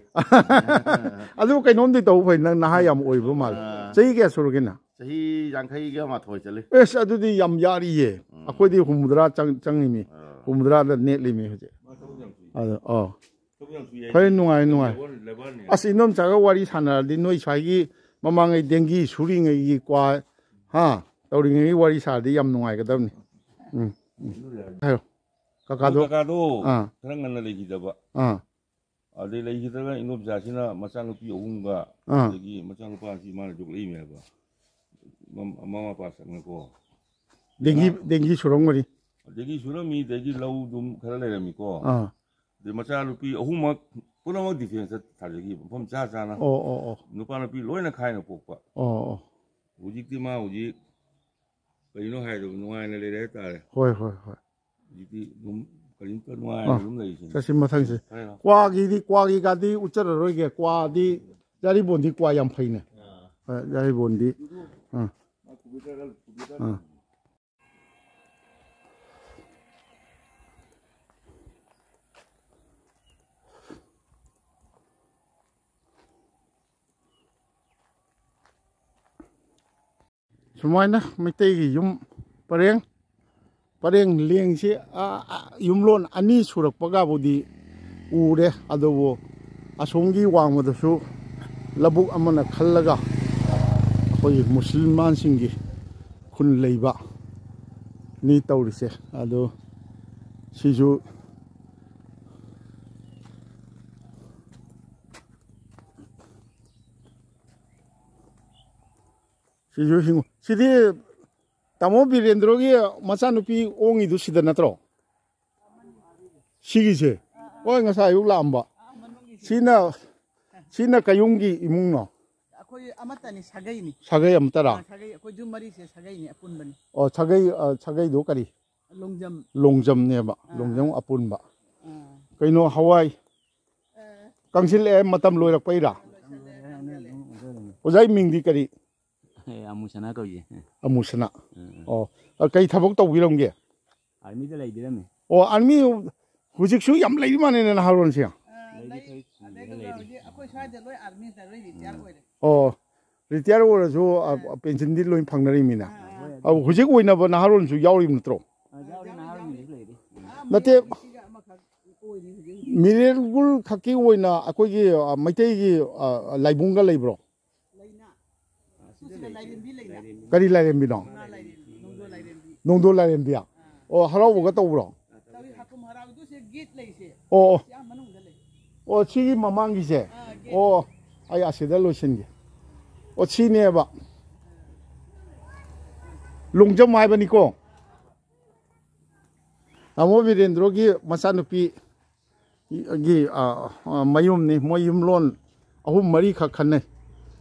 adu kai nom di to phai na ha yam oi bu mal sei ge sur ge na sahi yangkai ga ma thoi chale es adu di yam yari ye akoi di humudra chang mi humudra da net li mi huje adu phai nuai as inom cha ga wari sana di noi sai gi mamang ai dengi suri ngai gi kwa ha tawri ngai wari sa di yam nuai ga dam ni hayo kakado khara nganna legi daba ade legi daga inom cha sina macang pi ohunga legi macang pa si mana jok lei me ba mama pa sang ko dengi surong mari degi surami degi lau dum khara le mi ko de macang pi ohuma puna mak defense thajegi phom cha cha na nupa na pi loina khai na pokpa hujik ti ma hujik kaino hai do nuai na le re ta hoi jiti dum kain ta nuai dum lei sin sa sim mathang se kwa gi ga di uchar roi ge kwa di jari bon di kwa yam phai ne jari bon di Semuanya mesti yum pareng liang si yum lon ani surak paga budi ure adobo asongi wang mo dasu labuk amana khallaga koi musliman singi kun leiba ni tawrise ado siju hingu sidi tamo birendro gi machanupi ongi du sida natro sigi se oi ngasa yu lamba sina kayungi imungno akoi amatani sagai amtara sagai akoi jumari se sagai ni apun bani o sagai do kari longjam ne ba longjam apun ba kaino hawai kangsil e matam loirak paira ojai mingdi kari amusana ko ye amusana kai thabok to wiram ge army da lai dirame army hujik su yam lai mane na haron sia akoi sai de loi army da loi retire oire retire ora jo pension di loi phangnari mina hujik oina ba na haron su yauri mutro nate mirergul khaki oina akoi gi maitei gi laibunga leibro kari lairembi no nongdo lairembi ya harau ga tawro chi mamang gi se ai asida losin gi chi ne ba longjam mai bani ko amo virendro gi masanupi gi mayum ni moyum lon ahum mari kha khanne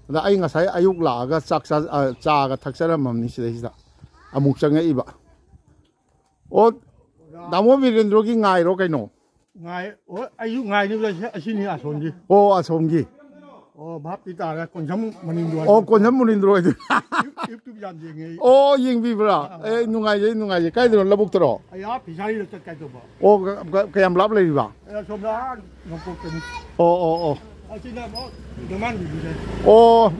da ai ngasai ayuk la ga chak cha ga thaksara mamni sida amuk changa iba damo virendro gi ngai ro kaino ngai ayuk ngai ni la asini asongi asomgi bap ti ta ga konjam manindro konjam manindro youtube jam jenge ying bi bra nungai je kai dro labuk tro aya pisari lo tat kai to ba kayam lab le ba somla ngopok ni asina mo deman bi je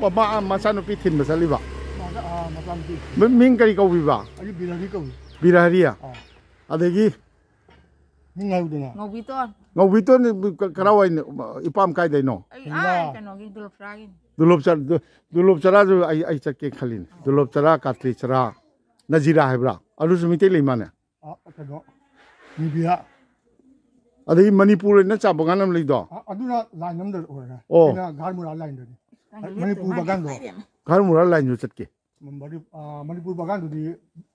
baba masanu pi thin masali ba masam ti ming kari ko bi ba ayu bilari ko birahariya adegi ngau biton karawai ipam kai dai no dulop chara jo ai chakke khalin dulop chara katli chara najira hebra alu sumite leimane kano ni biya ꯑꯗꯒꯤ ꯃꯅꯤꯄꯨꯔꯅ ꯆꯥꯕ ꯉꯥꯟ ꯑꯃ ꯂꯩꯗꯣ ꯑꯗꯨꯅ line ꯑꯃꯗ ꯑꯣꯏꯔꯦ ꯑꯣ ꯑꯩꯅ ꯘꯥꯔꯃꯨꯔꯥ ꯂꯥꯏꯟꯗꯅꯤ ꯃꯅꯤꯄꯨꯔ ꯕꯒꯥꯟꯗꯣ ꯘꯥꯔꯃꯨꯔꯥ ꯂꯥꯏꯟꯁꯨ ꯆꯠꯀꯦ ꯃꯅꯤꯄꯨꯔ ꯕꯒꯥꯟꯗꯨꯗꯤ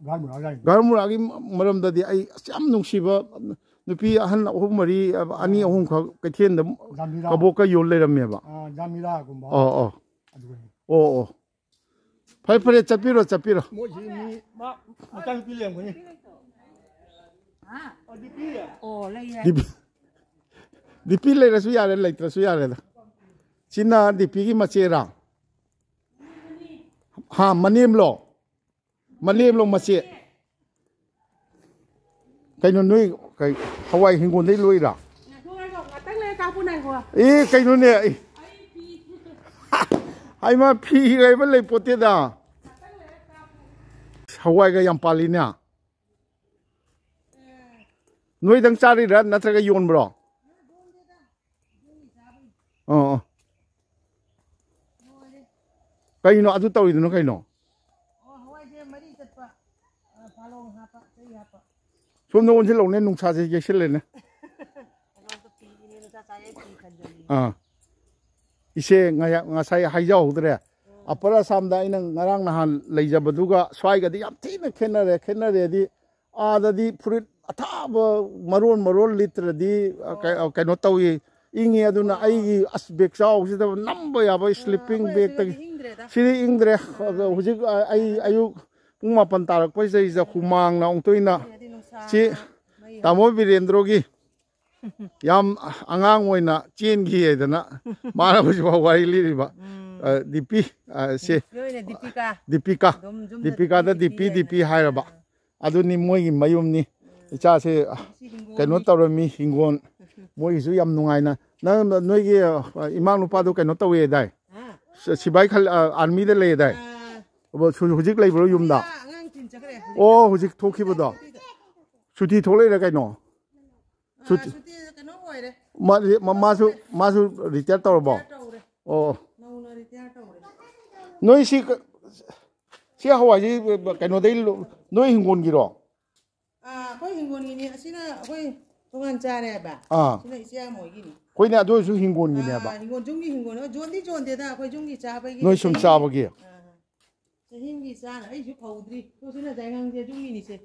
ꯘꯥꯔꯃꯨꯔꯥ ꯂꯥꯏꯟ ꯘꯥꯔꯃꯨꯔꯥꯒꯤ ꯃꯔꯝꯗꯗꯤ ꯑꯩ ꯌꯥꯝ ꯅꯨꯡꯁꯤꯕ ꯅꯨꯄꯤ ꯑꯍꯟ ꯑꯍꯨꯝ ꯃꯔꯤ ꯑꯅꯤ ꯑꯍꯨꯝꯈꯛ ꯀꯩꯊꯦꯜꯗ ꯀꯕꯣꯛꯀ ꯌꯣꯜ ꯂꯩꯔꯝꯃꯦꯕ ꯖꯥꯃꯤꯔꯥꯒꯨꯝꯕ ꯑꯣ ꯑꯣ ꯑꯗꯨꯒꯅꯤ ꯑꯣ ꯑꯣ ꯐꯔꯦ ꯐꯔꯦ ꯆꯠꯄꯤꯔꯣ ꯆꯠꯄꯤꯔꯣ ꯃꯣꯏꯁꯤ ꯃꯤ ꯃꯆꯥꯅꯨꯄꯤ ꯂꯩꯔꯝꯒꯅꯤ ꯑꯣ ꯂꯩ ꯗꯤꯄꯤ ꯂꯩꯔꯁꯨ ꯌꯥꯔꯦ ꯂꯩꯇ꯭ꯔꯁꯨ ꯌꯥꯔꯦꯗ ꯁꯤꯅ ꯗꯤꯄꯤꯒꯤ ꯃꯆꯦꯔꯥ ꯍꯥ ꯃꯅꯦꯝꯂꯣ ꯃꯆꯦ ꯀꯩꯅꯣ ꯅꯣꯏ ꯍꯋꯥꯏ ꯍꯤꯡꯒꯣꯜꯗꯩ ꯂꯣꯏꯔꯥ ꯑꯦ ꯀꯩꯅꯣꯅꯦ ꯍꯥꯏꯃ ꯐꯤ ꯂꯩꯕ ꯂꯩ ꯄꯣꯠꯇꯦꯗ ꯍꯋꯥꯏꯒ ꯌꯥꯝ ꯄꯥꯜꯂꯤꯅꯦ ꯅꯣꯏꯗꯪ ꯆꯥꯔꯤꯔꯥ ꯅꯠꯇ꯭ꯔꯒ ꯌꯣꯟꯕ꯭ꯔꯣ ꯑꯣ ꯀꯩꯅꯣ ꯑꯗꯨ ꯇꯧꯔꯤꯗꯨꯅꯣ ꯀꯩꯅꯣ ꯁꯣꯝꯗ ꯑꯣꯟꯁꯤꯜꯂꯛꯎꯅꯦ ꯅꯨꯡꯁꯥꯁꯦ ꯌꯩꯁꯤꯜꯂꯦꯅꯦ ꯏꯆꯦ ꯉꯁꯥꯏ ꯍꯥꯏꯖꯍꯧꯗ꯭रे ꯑꯄꯔ ꯑꯁꯥꯝꯗ ꯑꯩꯅ ꯉꯔꯥꯡ ꯅꯍꯥꯟ ꯂꯩꯖꯕꯗꯨꯒ ꯁ꯭ꯋꯥꯏꯒꯗꯤ ꯌꯥꯝ ꯊꯤꯅ ꯈꯦꯠꯅꯔꯦꯗꯤ ꯑꯥꯗꯗꯤ ꯐꯨꯔꯤꯠ ꯑꯊꯥꯕ ꯃꯔꯣꯟ ꯂꯤꯠꯇ꯭ꯔꯗꯤ ꯀꯩꯅꯣ ꯇꯧꯏ ꯏꯪꯉꯤ ꯑꯗꯨꯅ ꯑꯩꯒꯤ ꯑꯁ ꯕꯦꯛ ꯆꯥꯎꯁꯤꯗ ꯅꯝꯕ ꯌꯥꯕ ꯁ꯭ꯂꯤꯞꯄꯤꯡ ꯕꯦꯒꯇꯒꯤ ꯁꯤꯗꯤ ꯏꯪꯗ꯭ꯔꯦ ꯍꯧꯖꯤꯛ ꯑꯩ ꯑꯌꯨꯛ ꯄꯨꯡ 9 ꯇꯥꯔꯛꯄꯁꯤꯗꯩꯁꯤꯗ ꯍꯨꯃꯥꯡꯅ ꯑꯃꯨꯛꯇꯣꯏꯅ ꯁꯤ ꯇꯥꯃꯣ ꯕꯤꯔꯦꯟꯗ꯭ꯔꯣꯒꯤ ꯌꯥꯝ ꯑꯉꯥꯡ ꯑꯣꯏꯅ ꯆꯦꯟꯈꯤ ꯍꯥꯏꯗꯅ ꯃꯥꯅ ꯍꯧꯖꯤꯛꯐꯥꯎ ꯋꯥꯔꯤ ꯂꯤꯔꯤꯕ ꯗꯤꯄꯤ ꯁꯦ ꯗꯤꯄꯤꯀꯥꯗ ꯗꯤꯄꯤ ꯍꯥꯏꯔꯕ ꯑꯗꯨꯅꯤ ꯃꯣꯏꯒꯤ ꯃꯌꯨꯝꯅꯤ ꯏꯆꯥꯁꯦ ꯀꯩꯅꯣ ꯇꯧꯔꯝꯃꯤ ꯍꯤꯡꯒꯣꯜ ꯃꯣꯏꯒꯤꯁꯨ ꯌꯥꯝ ꯅꯨꯡꯉꯥꯏꯅ ꯅꯪ ꯅꯣꯏꯒꯤ ꯏꯃꯥ ꯅꯨꯄꯥꯗꯣ ꯀꯩꯅꯣ ꯇꯧꯋꯦꯗꯥꯏ ꯁꯤꯕꯥꯏ ꯑꯥꯔꯃꯤꯗ ꯂꯩꯌꯦꯗꯥꯏ ꯍꯧꯖꯤꯛ ꯂꯩꯕ꯭ꯔꯣ ꯌꯨꯝꯗ ꯑꯣ ꯍꯧꯖꯤꯛ ꯊꯣꯛꯈꯤꯕꯗꯣ ꯁꯨꯇꯤ ꯊꯣꯛꯂꯛꯏꯔꯥ ꯀꯩꯅꯣ ꯃꯥꯁꯨ ꯔꯤꯇꯥꯌꯔ ꯇꯧꯔꯕꯣ ꯑꯣ ꯅꯣꯏ ꯁꯤ ꯍꯋꯥꯏꯁꯤ ꯀꯩꯅꯣꯗꯩ ꯅꯣꯏ ꯍꯤꯡꯒꯣꯜꯒꯤꯔꯣ ꯑꯩꯈꯣꯏ ꯍꯤꯡꯒꯣꯜꯒꯤꯅꯤ ꯑꯁꯤꯅ ꯑꯩꯈꯣꯏ ꯇꯣꯉꯥꯟ ꯆꯥꯔꯦ ꯍꯥꯏꯕ ꯁꯤꯅ ꯏꯆꯦ ꯃꯣꯏꯒꯤꯅꯤ ꯑꯩꯈꯣꯏꯅ ꯑꯗꯨ ꯑꯣꯏꯔꯁꯨ ꯍꯤꯡꯒꯣꯜꯒꯤꯅꯦꯕ ꯍꯤꯡꯒꯣꯜ ꯖꯨꯝꯒꯤ ꯍꯤꯡꯒꯣꯜ ꯖꯣꯟꯗꯦꯗ ꯑꯩꯈꯣꯏ ꯖꯨꯝꯒꯤ ꯆꯥꯕꯒꯤ ꯅꯣꯏ ꯁꯨꯝ ꯆꯥꯕꯒꯤ ꯆꯍꯤꯒꯤ ꯆꯥꯅ ꯑꯩꯁꯨ ꯐꯧꯗ꯭ꯔꯤ ꯁꯤꯅ ꯖꯥꯏꯉꯪꯁꯦ ꯖꯨꯝꯒꯤꯅꯤꯁꯦ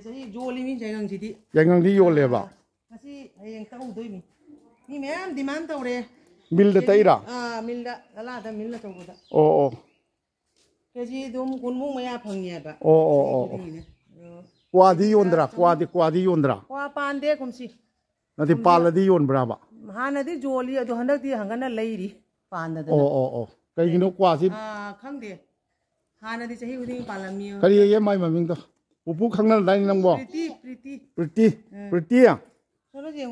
ꯆꯍꯤ ꯌꯣꯜꯂꯤꯃꯤ ꯖꯥꯏꯉꯪꯁꯤꯗꯤ ꯌꯥꯏꯉꯪꯗꯤ ꯌꯣꯜꯂꯦꯕ ꯉꯁꯤ ꯍꯌꯦꯡ ꯇꯧꯗꯣꯏꯅꯤ ꯃꯤ ꯃꯌꯥꯝ ꯗꯤꯃꯥꯟ ꯇꯧꯔꯦ ꯃꯤꯜꯗ ꯇꯩꯔꯥ ꯃꯤꯜꯗ ꯒꯂꯥꯗ ꯃꯤꯜ ꯑꯆꯧꯕꯗ ꯑꯣ ꯀꯦꯖꯤ ꯑꯗꯨꯝ 10 ꯃꯌꯥ ꯐꯪꯉꯦꯕ ꯑꯣ ꯀ꯭ꯋꯥꯗꯤ ꯌꯣꯟꯗ꯭ꯔꯥ ꯀ꯭ꯋꯥꯗꯤ ꯌꯣꯟꯗ꯭ꯔꯥ ꯀ꯭ꯋꯥ ꯄꯥꯟꯗꯦ ꯀꯨꯝꯁꯤ ꯅꯠꯇꯦ ꯄꯥꯜꯂꯗꯤ ꯌꯣꯟꯕ꯭ꯔꯥꯕ ꯍꯥꯟꯅꯗꯤ ꯌꯣꯜꯂꯤ ꯑꯗꯣ ꯍꯟꯗꯛꯇꯤ ꯍꯪꯒꯟꯅ ꯂꯩꯔꯤ ꯄꯥꯟꯗꯗꯅ ꯑꯣ ꯀꯩꯒꯤꯅꯣ ꯀ꯭ꯋꯥꯁꯤ ꯈꯪꯗꯦ ꯍꯥꯟꯅꯗꯤ ꯆꯍꯤ ꯈꯨꯗꯤꯡꯒꯤ ꯄꯥꯜꯂꯝꯃꯤ ꯀꯔꯤ ꯍꯥꯏꯌꯦ ꯃꯥꯏ ꯃꯃꯤꯡꯗꯣ ꯄꯨꯄꯨ ꯈꯪꯅꯔꯗꯥꯏꯅꯤ ꯅꯪꯕꯣ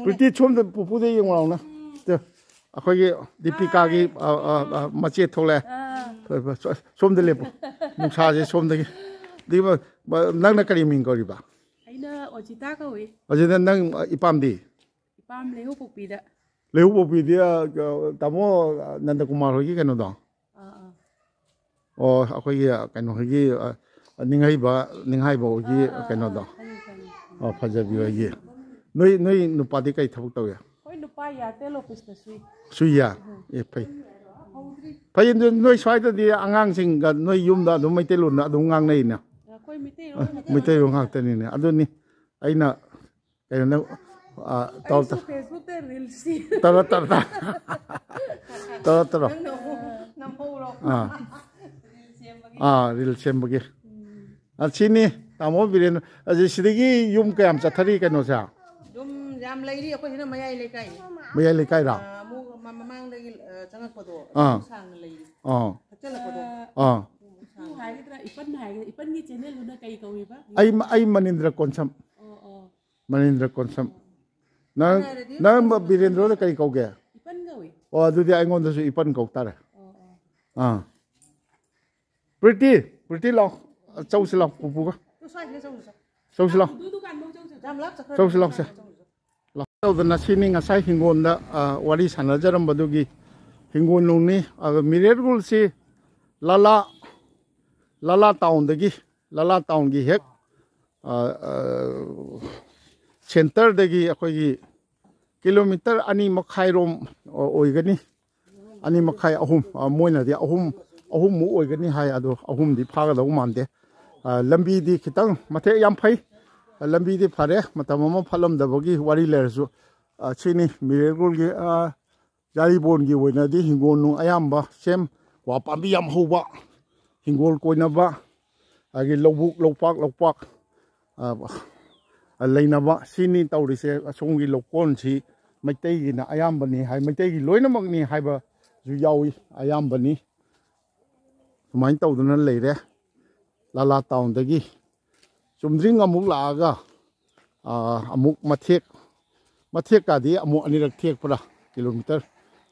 ꯄ꯭ꯔꯤꯇꯤ ꯁꯣꯝꯗ ꯄꯨꯄꯨꯗ ꯌꯦꯡꯉꯨꯔꯥꯎꯅ ꯑꯩꯈꯣꯏꯒꯤ ꯗꯤꯄꯤꯀꯥꯒꯤ ꯃꯆꯦ ꯊꯣꯛꯂꯛꯑꯦ ꯁꯣꯝꯗ ꯂꯦꯞꯄꯨ ꯅꯨꯡꯁꯥꯁꯦ ꯁꯣꯝꯗꯒꯤ ꯅꯪꯅ ꯀꯔꯤ ꯃꯤꯡ ꯀꯧꯔꯤꯕ ꯑꯩꯅ ꯑꯣꯖꯤꯇꯥ ꯀꯧꯏ ꯑꯗꯨꯗ ꯅꯪ ꯏꯄꯥꯝꯗꯤ ꯏꯄꯥꯝ ꯂꯩꯍꯧꯄꯣꯛꯄꯤꯗ ꯂꯩꯍꯧꯄꯣꯛꯄꯤꯗꯤ ꯇꯥꯃꯣ ꯅꯟꯗꯀꯨꯃꯥꯔ ꯍꯣꯏꯒꯤ ꯀꯩꯅꯣꯗꯣ ꯑꯣ ꯑꯩꯈꯣꯏꯒꯤ ꯀꯩꯅꯣ ꯍꯣꯏꯒꯤ ꯅꯤꯡꯍꯥꯏꯕ ꯍꯣꯏꯒꯤ ꯀꯩꯅꯣꯗꯣ ꯑꯣ ꯐꯖꯕꯤ ꯍꯣꯏꯒꯤ ꯅꯣꯏ ꯅꯨꯄꯥꯗꯤ ꯀꯩ ꯊꯕꯛ ꯇꯧꯏ ꯍꯣꯏ ꯅꯨꯄꯥ ꯏꯌꯥꯔꯇꯦꯜ ꯑꯣꯐꯤꯁꯇ ꯁꯨꯏꯌꯥ ꯐꯩ ꯅꯣꯏ ꯁ꯭ꯋꯥꯏꯗꯗꯤ ꯑꯉꯥꯡꯁꯤꯡꯒ ꯅꯣꯏ ꯌꯨꯝꯗ ꯑꯗꯨꯝ ꯃꯩꯇꯩꯂꯣꯟꯗ ꯑꯗꯨꯝ ꯉꯥꯡꯅꯩꯅꯦ ꯑꯩꯈꯣꯏ ꯃꯩꯇꯩꯂꯣꯟ ꯉꯥꯛꯇꯅꯤꯅꯦ ꯑꯗꯨꯅꯤ ꯑꯩꯅ ꯀꯩꯅꯣ ꯐꯦꯁꯕꯨꯛꯇ ꯔꯤꯜꯁ ꯇꯧꯔꯣ ꯔꯤꯜ ꯁꯦꯝꯕꯒꯤ ꯁꯤꯅꯤ ꯇꯥꯃꯣ ꯕꯤꯔꯦꯟ ꯁꯤꯗꯒꯤ ꯌꯨꯝ ꯀꯌꯥꯝ ꯆꯠꯊꯔꯤ ꯀꯩꯅꯣꯁꯦ ꯌꯨꯝ ꯌꯥꯝ ꯂꯩꯔꯤ ꯑꯩꯈꯣꯏꯁꯤꯅ ꯃꯌꯥꯏ ꯂꯩꯀꯥꯏ ꯂꯩꯀꯥꯏꯔꯥ ꯑꯃꯨꯛ ꯃꯃꯥꯡꯗꯒꯤ ꯆꯪꯉꯛꯄꯗꯣ ꯁꯥꯡꯅ ꯂꯩꯔꯤ ꯍꯛꯆꯜꯂꯛꯄꯗꯣ ꯍꯥꯏꯒꯗ꯭ꯔꯥ ꯏꯄꯟꯒꯤ ꯆꯦꯅꯦꯜꯗꯨꯅ ꯀꯩ ꯀꯧꯏꯕ ꯑꯩ ꯃꯅꯤꯟꯗ꯭ꯔ ꯀꯣꯟꯁꯝ ꯅꯪ ꯕꯤꯔꯦꯟꯗ꯭ꯔꯣꯗ ꯀꯔꯤ ꯀꯧꯒꯦ ꯏꯄꯟ ꯀꯧꯏ ꯑꯣ ꯑꯗꯨꯗꯤ ꯑꯩꯉꯣꯟꯗꯁꯨ ꯏꯄꯟ ꯀꯧ ꯇꯥꯔꯦ ꯄ꯭ꯔꯤꯇꯤ ꯂꯥꯎ ꯆꯧꯁꯤ ꯂꯥꯎ ꯄꯨꯄꯨꯒ ꯆꯧꯁꯤ ꯂꯥꯎ ꯆꯧꯁꯤ ꯇꯧꯗꯅ ꯁꯤꯅꯤ ꯉꯁꯥꯏ ꯍꯤꯡꯒꯣꯜꯗ ꯋꯥꯔꯤ ꯁꯥꯟꯅꯖꯔꯝꯕꯗꯨꯒꯤ ꯍꯤꯡꯒꯣꯜ ꯅꯨꯡꯅꯤ ꯃꯤꯔꯦꯔꯒꯨꯜꯁꯤ ꯂꯂꯥ ꯇꯥꯎꯟꯒꯤ ꯍꯦꯛ ꯁꯦꯟꯇꯔꯗꯒꯤ ꯑꯩꯈꯣꯏꯒꯤ kilometer ani makhai rom oigani ani makhai ahum moina di ahum mu oigani hai ado ahum di phaga da mande lambi di khitang mathe yam phai lambi di phare matamama phalam da bogi wari lersu chini Mirergul gi Jaribon gi oina di hingol nu ayamba sem wa pambi yam hoba hingol koina ba agi lobuk lopak leina ba sini tawrise asongi lokon si maitai gi na ayambani hai maitai gi loinamak ni haiba ju yawi ayambani sumain tawduna leire lala town dagi chumdring amuk laaga amuk mathek ka di amuk anirak thek para kilometer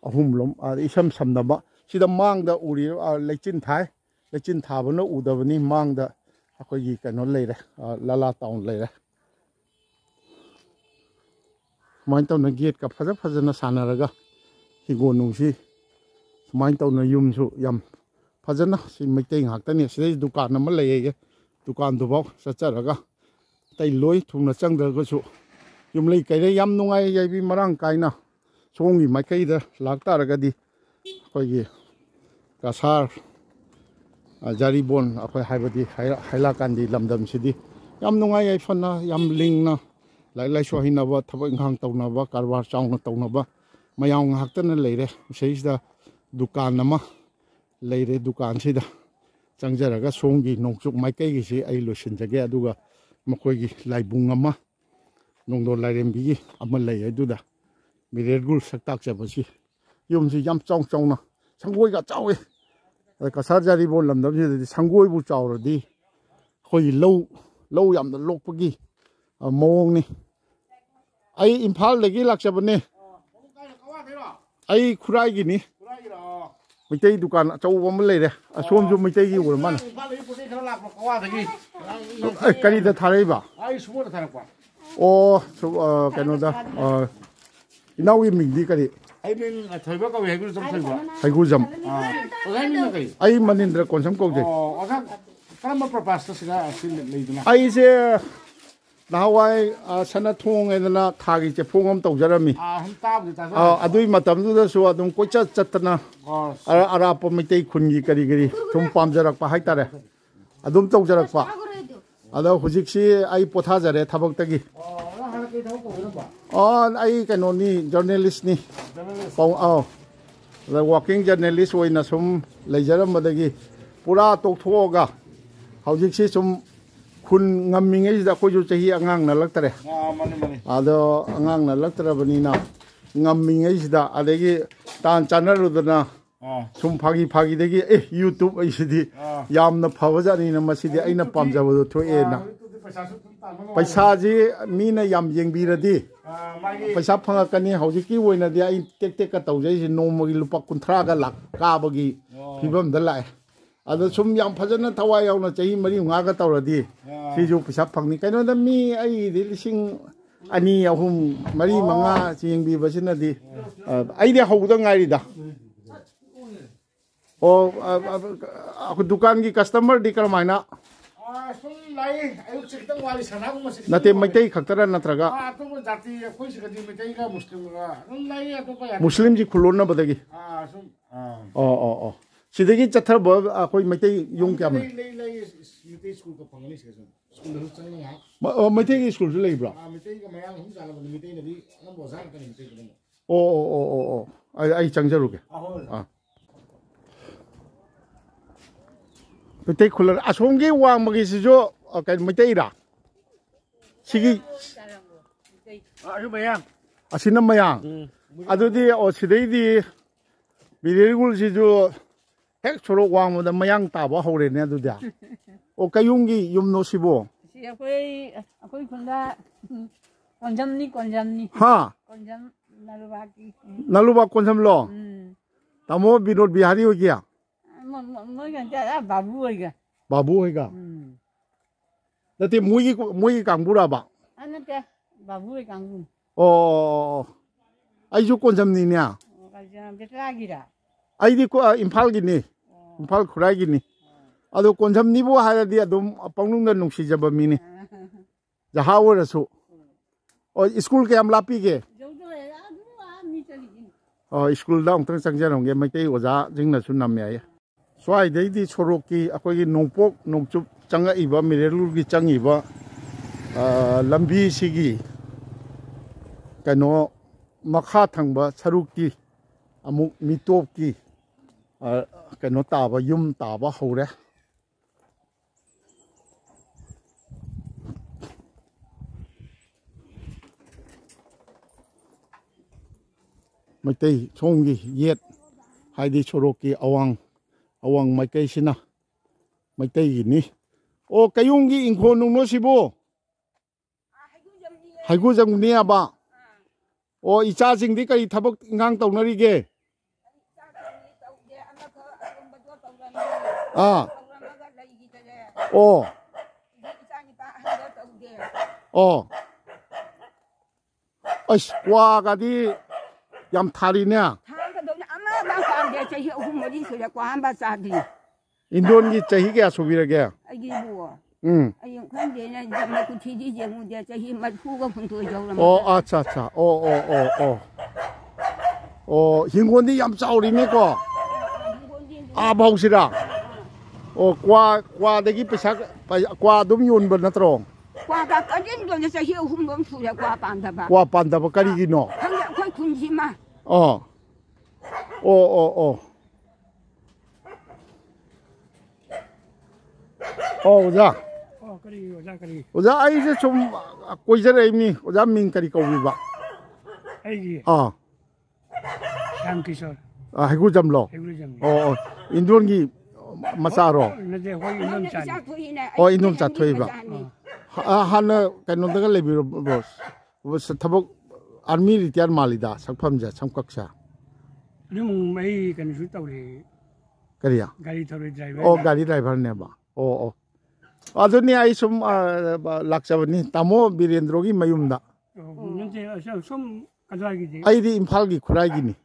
ahum lom isam samnaba sida mangda uri lechin thabana udabani mangda akogi kano leire lala town leire sumain tawna gate ka phajana sanaraga higo nungsi sumain tawna yumsu yam phajana si maitai ngaktani sidai dukan ama leiye dukan du baw sacharaga tai loi thumna changdaga su yum lei kai yam nungai yaibi marang kaina songi maikai da laktaraga di akogi kasar Jaribon akhoi haibadi haila kandi lamdam sidi yam nungai yai fana yam lingna lai so hinaba thaba inghang tawnaba karbar chaungna tawnaba mayang ngaktana leire seisda dukan ama leire dukan sida changjaraga songi nongchuk maikai gi si ai losinjage aduga makoigi laibung ama nongdo lairembi gi ama lei aduda Mirergul saktak chabasi yumsi yam chongna sangoi ga chawe kasar Jaribon lamdam sida sangoi bu chawradi khoi low yam da lokpagi mawong ni ai imphal legi lakchabane ai khurai gi ni maitai dukan achau bam leire asom ju maitai gi urman kari da tharai ba ai sumo da tharak pa o kano da inawi mingdi kari ai min thoiba ka hegu jam thoiba haigu jam ogai min kai ai manindra konsam ko je oga karama propasta siga asil leiduna ai se nahawai sana thong edana thagi che phongam tawjarami hum tab ta adui matam du da su adum kocha chatna ara pa mitai khungi kari thum pamjarak pa haitare adum tawjarak pa ada hujiksi ai potha jare thabak tagi ai kanoni journalist ni pong the working journalist oina sum leijaram madagi pura tokthoga hujiksi sum kun ngammingai da ko ju chahi angang na laktare mani ado angang na laktara banina ngammingai da adegi tan channel udana sum phagi degi YouTube ai sidi yamna phawajani na masidi aina pamjabado thoe na paisa ji mina yam yengbiradi paisa phangakani hojiki oina di ai tek ka tawjai si nomagi lupa 30 ga lak ka bagi phibam da lai ado sum yam phajana thawai yauna chahi mari nga ga tawradi siju paisa phangni kaino da mi ai di lising ani ahum mari manga chingbi basina di ai de hauda ngari da o aku dukan gi customer di karmaina sum lai ayu chikitang wali sana ko masik nate maitai khaktara natraga to jati koi sigadi mitai ga muslim ga lai to pa ya muslim ji khulona badagi sum o sidagi chathar ba akoi maitai yung kyam lai mitai school ko pangani se school hu chani ha maitai gi school su leibra mitai ga mayang hum jala mitai na di nam bo zar ka mitai ko o ai changjaruge mitai khular asongi wang magi sijo kai mitai ra sigi ayu mayang asina mayang adudi o sidai di Mirergul sijo hek choro wang da mayang ta ba hore ne adu da o kayungi yumno sibo si akoi khunda konjamni ha konjam nalubaki naluba konjam lo tamo Binod Bihari ho gya moi kan ja babu hoiga dati mui kangbura ba anate babu kangu o ai ju konjam ni nya ka betragira ai di ko imphal gi ni imphal khurai gi ni ado konjam ni bo ha di adum pangnung da nungsi jaba mi ni jaha wora su o school ke am lapi ge school अमतंग चंजरंगे मैतई ओजा जिंगनसु नम्याय स्वाइदैदी सोरोकी अखोगी नोंपोक नोंचुप चंगइबा मिरेलुगी चंगिबा लंबी सिगी कनो मखा थंगबा सरुकी अमुक मिटोपकी कनो ताबा yum ताबा हौरे मैतई सोंगी येत हाइदी सोरोकी अवांग माइकैसिना मैतैगिनी ओ कयुंगी इंखोन नुनो सिबो हाइगु जंगनी आबा ओ इचा सिंगदी कई थबक इंगांग तौनरिगे अस क्वागादी याम थारीने इंदोन की चाहिए क्या सुबह क्या ओ अच्छा अच्छा ओ ओ ओ ओ ओ हिंगोनी याम चाउरीने को आबाउसिरा ओ क्वा देगी पैसा क्वा दुम योनबो नत्रो क्वा पांदबा करिगिनो ओ ओ ओ ओ ओजा ओजा आई जे सुम कोइजरैनी ओजा मिंग करी कौबिबा आइगी श्याम किशोर हाइगु जमलो ओ इंदोन की मचारो नजे होय इनम चानी ओ इनम चाथोइबा हाना कैनोदगा लेबिरो बस थबक आर्मी रिटायर मालिदा सकफमजा समकक्षा निमुं मै कनसु तौरे करिया गाड़ी थौरे ड्राइवर ओ गाड़ी ड्राइवर ने बा ओ ओ अदुनी आई सुम लाक्चबनी तामो बीरेंद्रोगी मयुमदा नजे सुम कदवागी आईदी इम्फाल की खुराईगिनी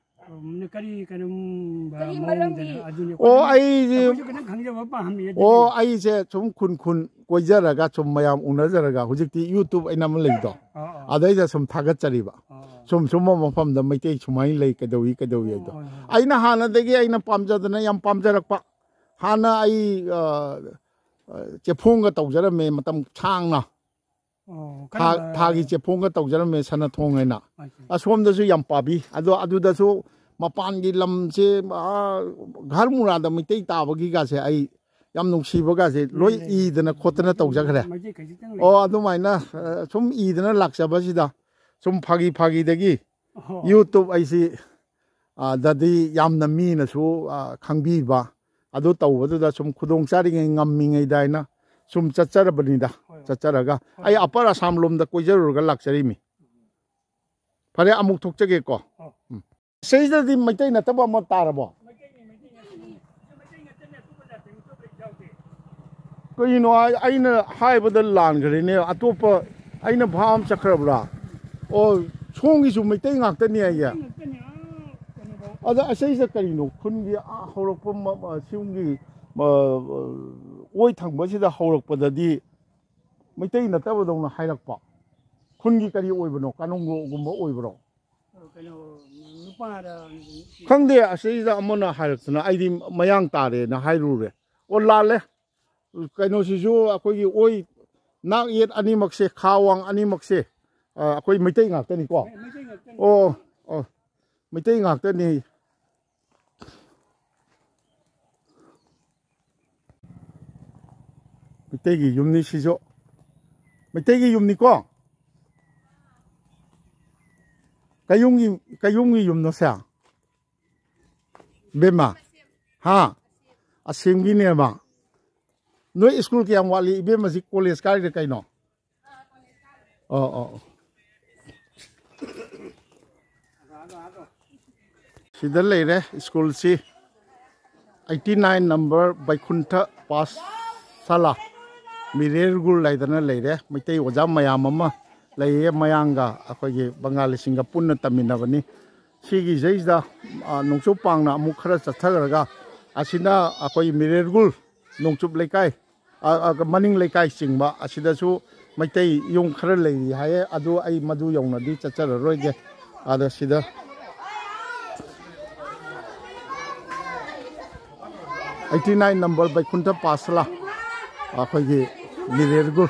करी कनम ओ आई ओ आई से सुम खुन कोइजरगा सुम मयाम उनजरगा हुजिकती यूट्यूब आइनाम लेदो अदैदा सुम थागतचरीबा सुम मफम द मैते सुमाई लै कदवी दो आइना हाना देगी आइना पामजदना याम पामजरकपा हाना आई चेफोंगा तौजरमे मतम छांगना थागी चेफोंगा तौजरमे सना थोंगैना असोमदसु याम पाबी अदुदसु मपानगी लमसे घर मुराद मैते ताबगी गासे आई याम नुसीबगासे लोय ईदना खोतना तौजखरे ओ अदुमाइना सुम ईदना लाक्सबसिदा सुम फागी दगी यूट्यूब ऐसी ददी यामना मीनसु खंगबीबा अदु तौबदुदा सुम खुदोंग चारिङै ngamiङैदाइना सुम चच्चरबनिदा चच्चरगा आई अपर आसाम लोमदा कोइजरुगा लाक्चरीमी फरे अमुक थोकचगे को सेइददी मैतै नतबा म तारबो कइनो आइना हाइबदा लानगरेने अतोप आइना भाम चखरबरा ओ सोंगी सु मैतै ngakतनी आया अदा असैसे करिनो खुनगी हौरप सिउंगी ओइ थंबसिदा हौरपददी मैतै नतबदौना हाइरकपा खुनगी करी ओइबनो कानुंगुगुम्बा ओइबरो खंदे असैदा अमना हाइरक्तना आइदी मयांग तारे ना हाइरुरे ओ लाले कइनो सिजु अखोगी ओइ नाक येत अनिमक्से खावांग अनिमक्से अखोई मैतै ngakतनी को ओ ओ मैतै ngakतनी मैतैगी युमनी सिजो मैतैगी युमनी को कयुंगी युमनो सा बेमा हाँ असेंगी नेमा नो स्कूल के वाली बेमा जी कॉलेज का कइनो ओ ओ सिदा लेरे स्कूल सी 89 नंबर बैकुंठ पास साला मिरेरगुल लाइदना लेरे मैतै ओजा मयाम अमा लैये मयांगा अखोगी बंगाली सिंगा पुन्ना तमिनबनी सिगी जैदा नोंचुप पांगना अमुक खरा चथगरगा असिना अखोई मिरेरगुल नोंचुप लेकाय मनिंग लेकाय चिंगबा असिदासु मैतै yung खरा लेरि हाये अदु आई मदु यौनदी चचररोइगे आदा सिदा 89 नंबर बैकुंठ पासला अखोगी निरेरगुल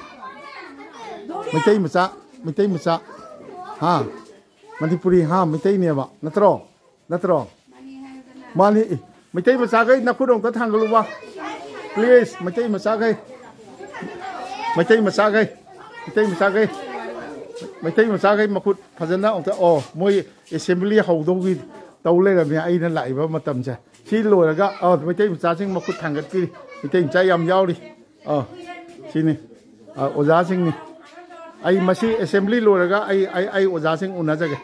मितई मचा हाँ मणिपुरी हाँ मितईनेबा नत्रो नत्रो मानी मितई मचा गई नखुदों तो थांगलुबा प्लीज मितई मचा गई मखुद फजना ओ मोई असेंबली हौदोगी तौ लेरमे अइना लाइबा मतमसे सी लोरगा मितई मचासिंग मखुद थांगतपी मितई मचा याम यावरी सिनी ओजासिंगनी आई मसी असेंबली लोरगा आई ओजासिंग उनाजगे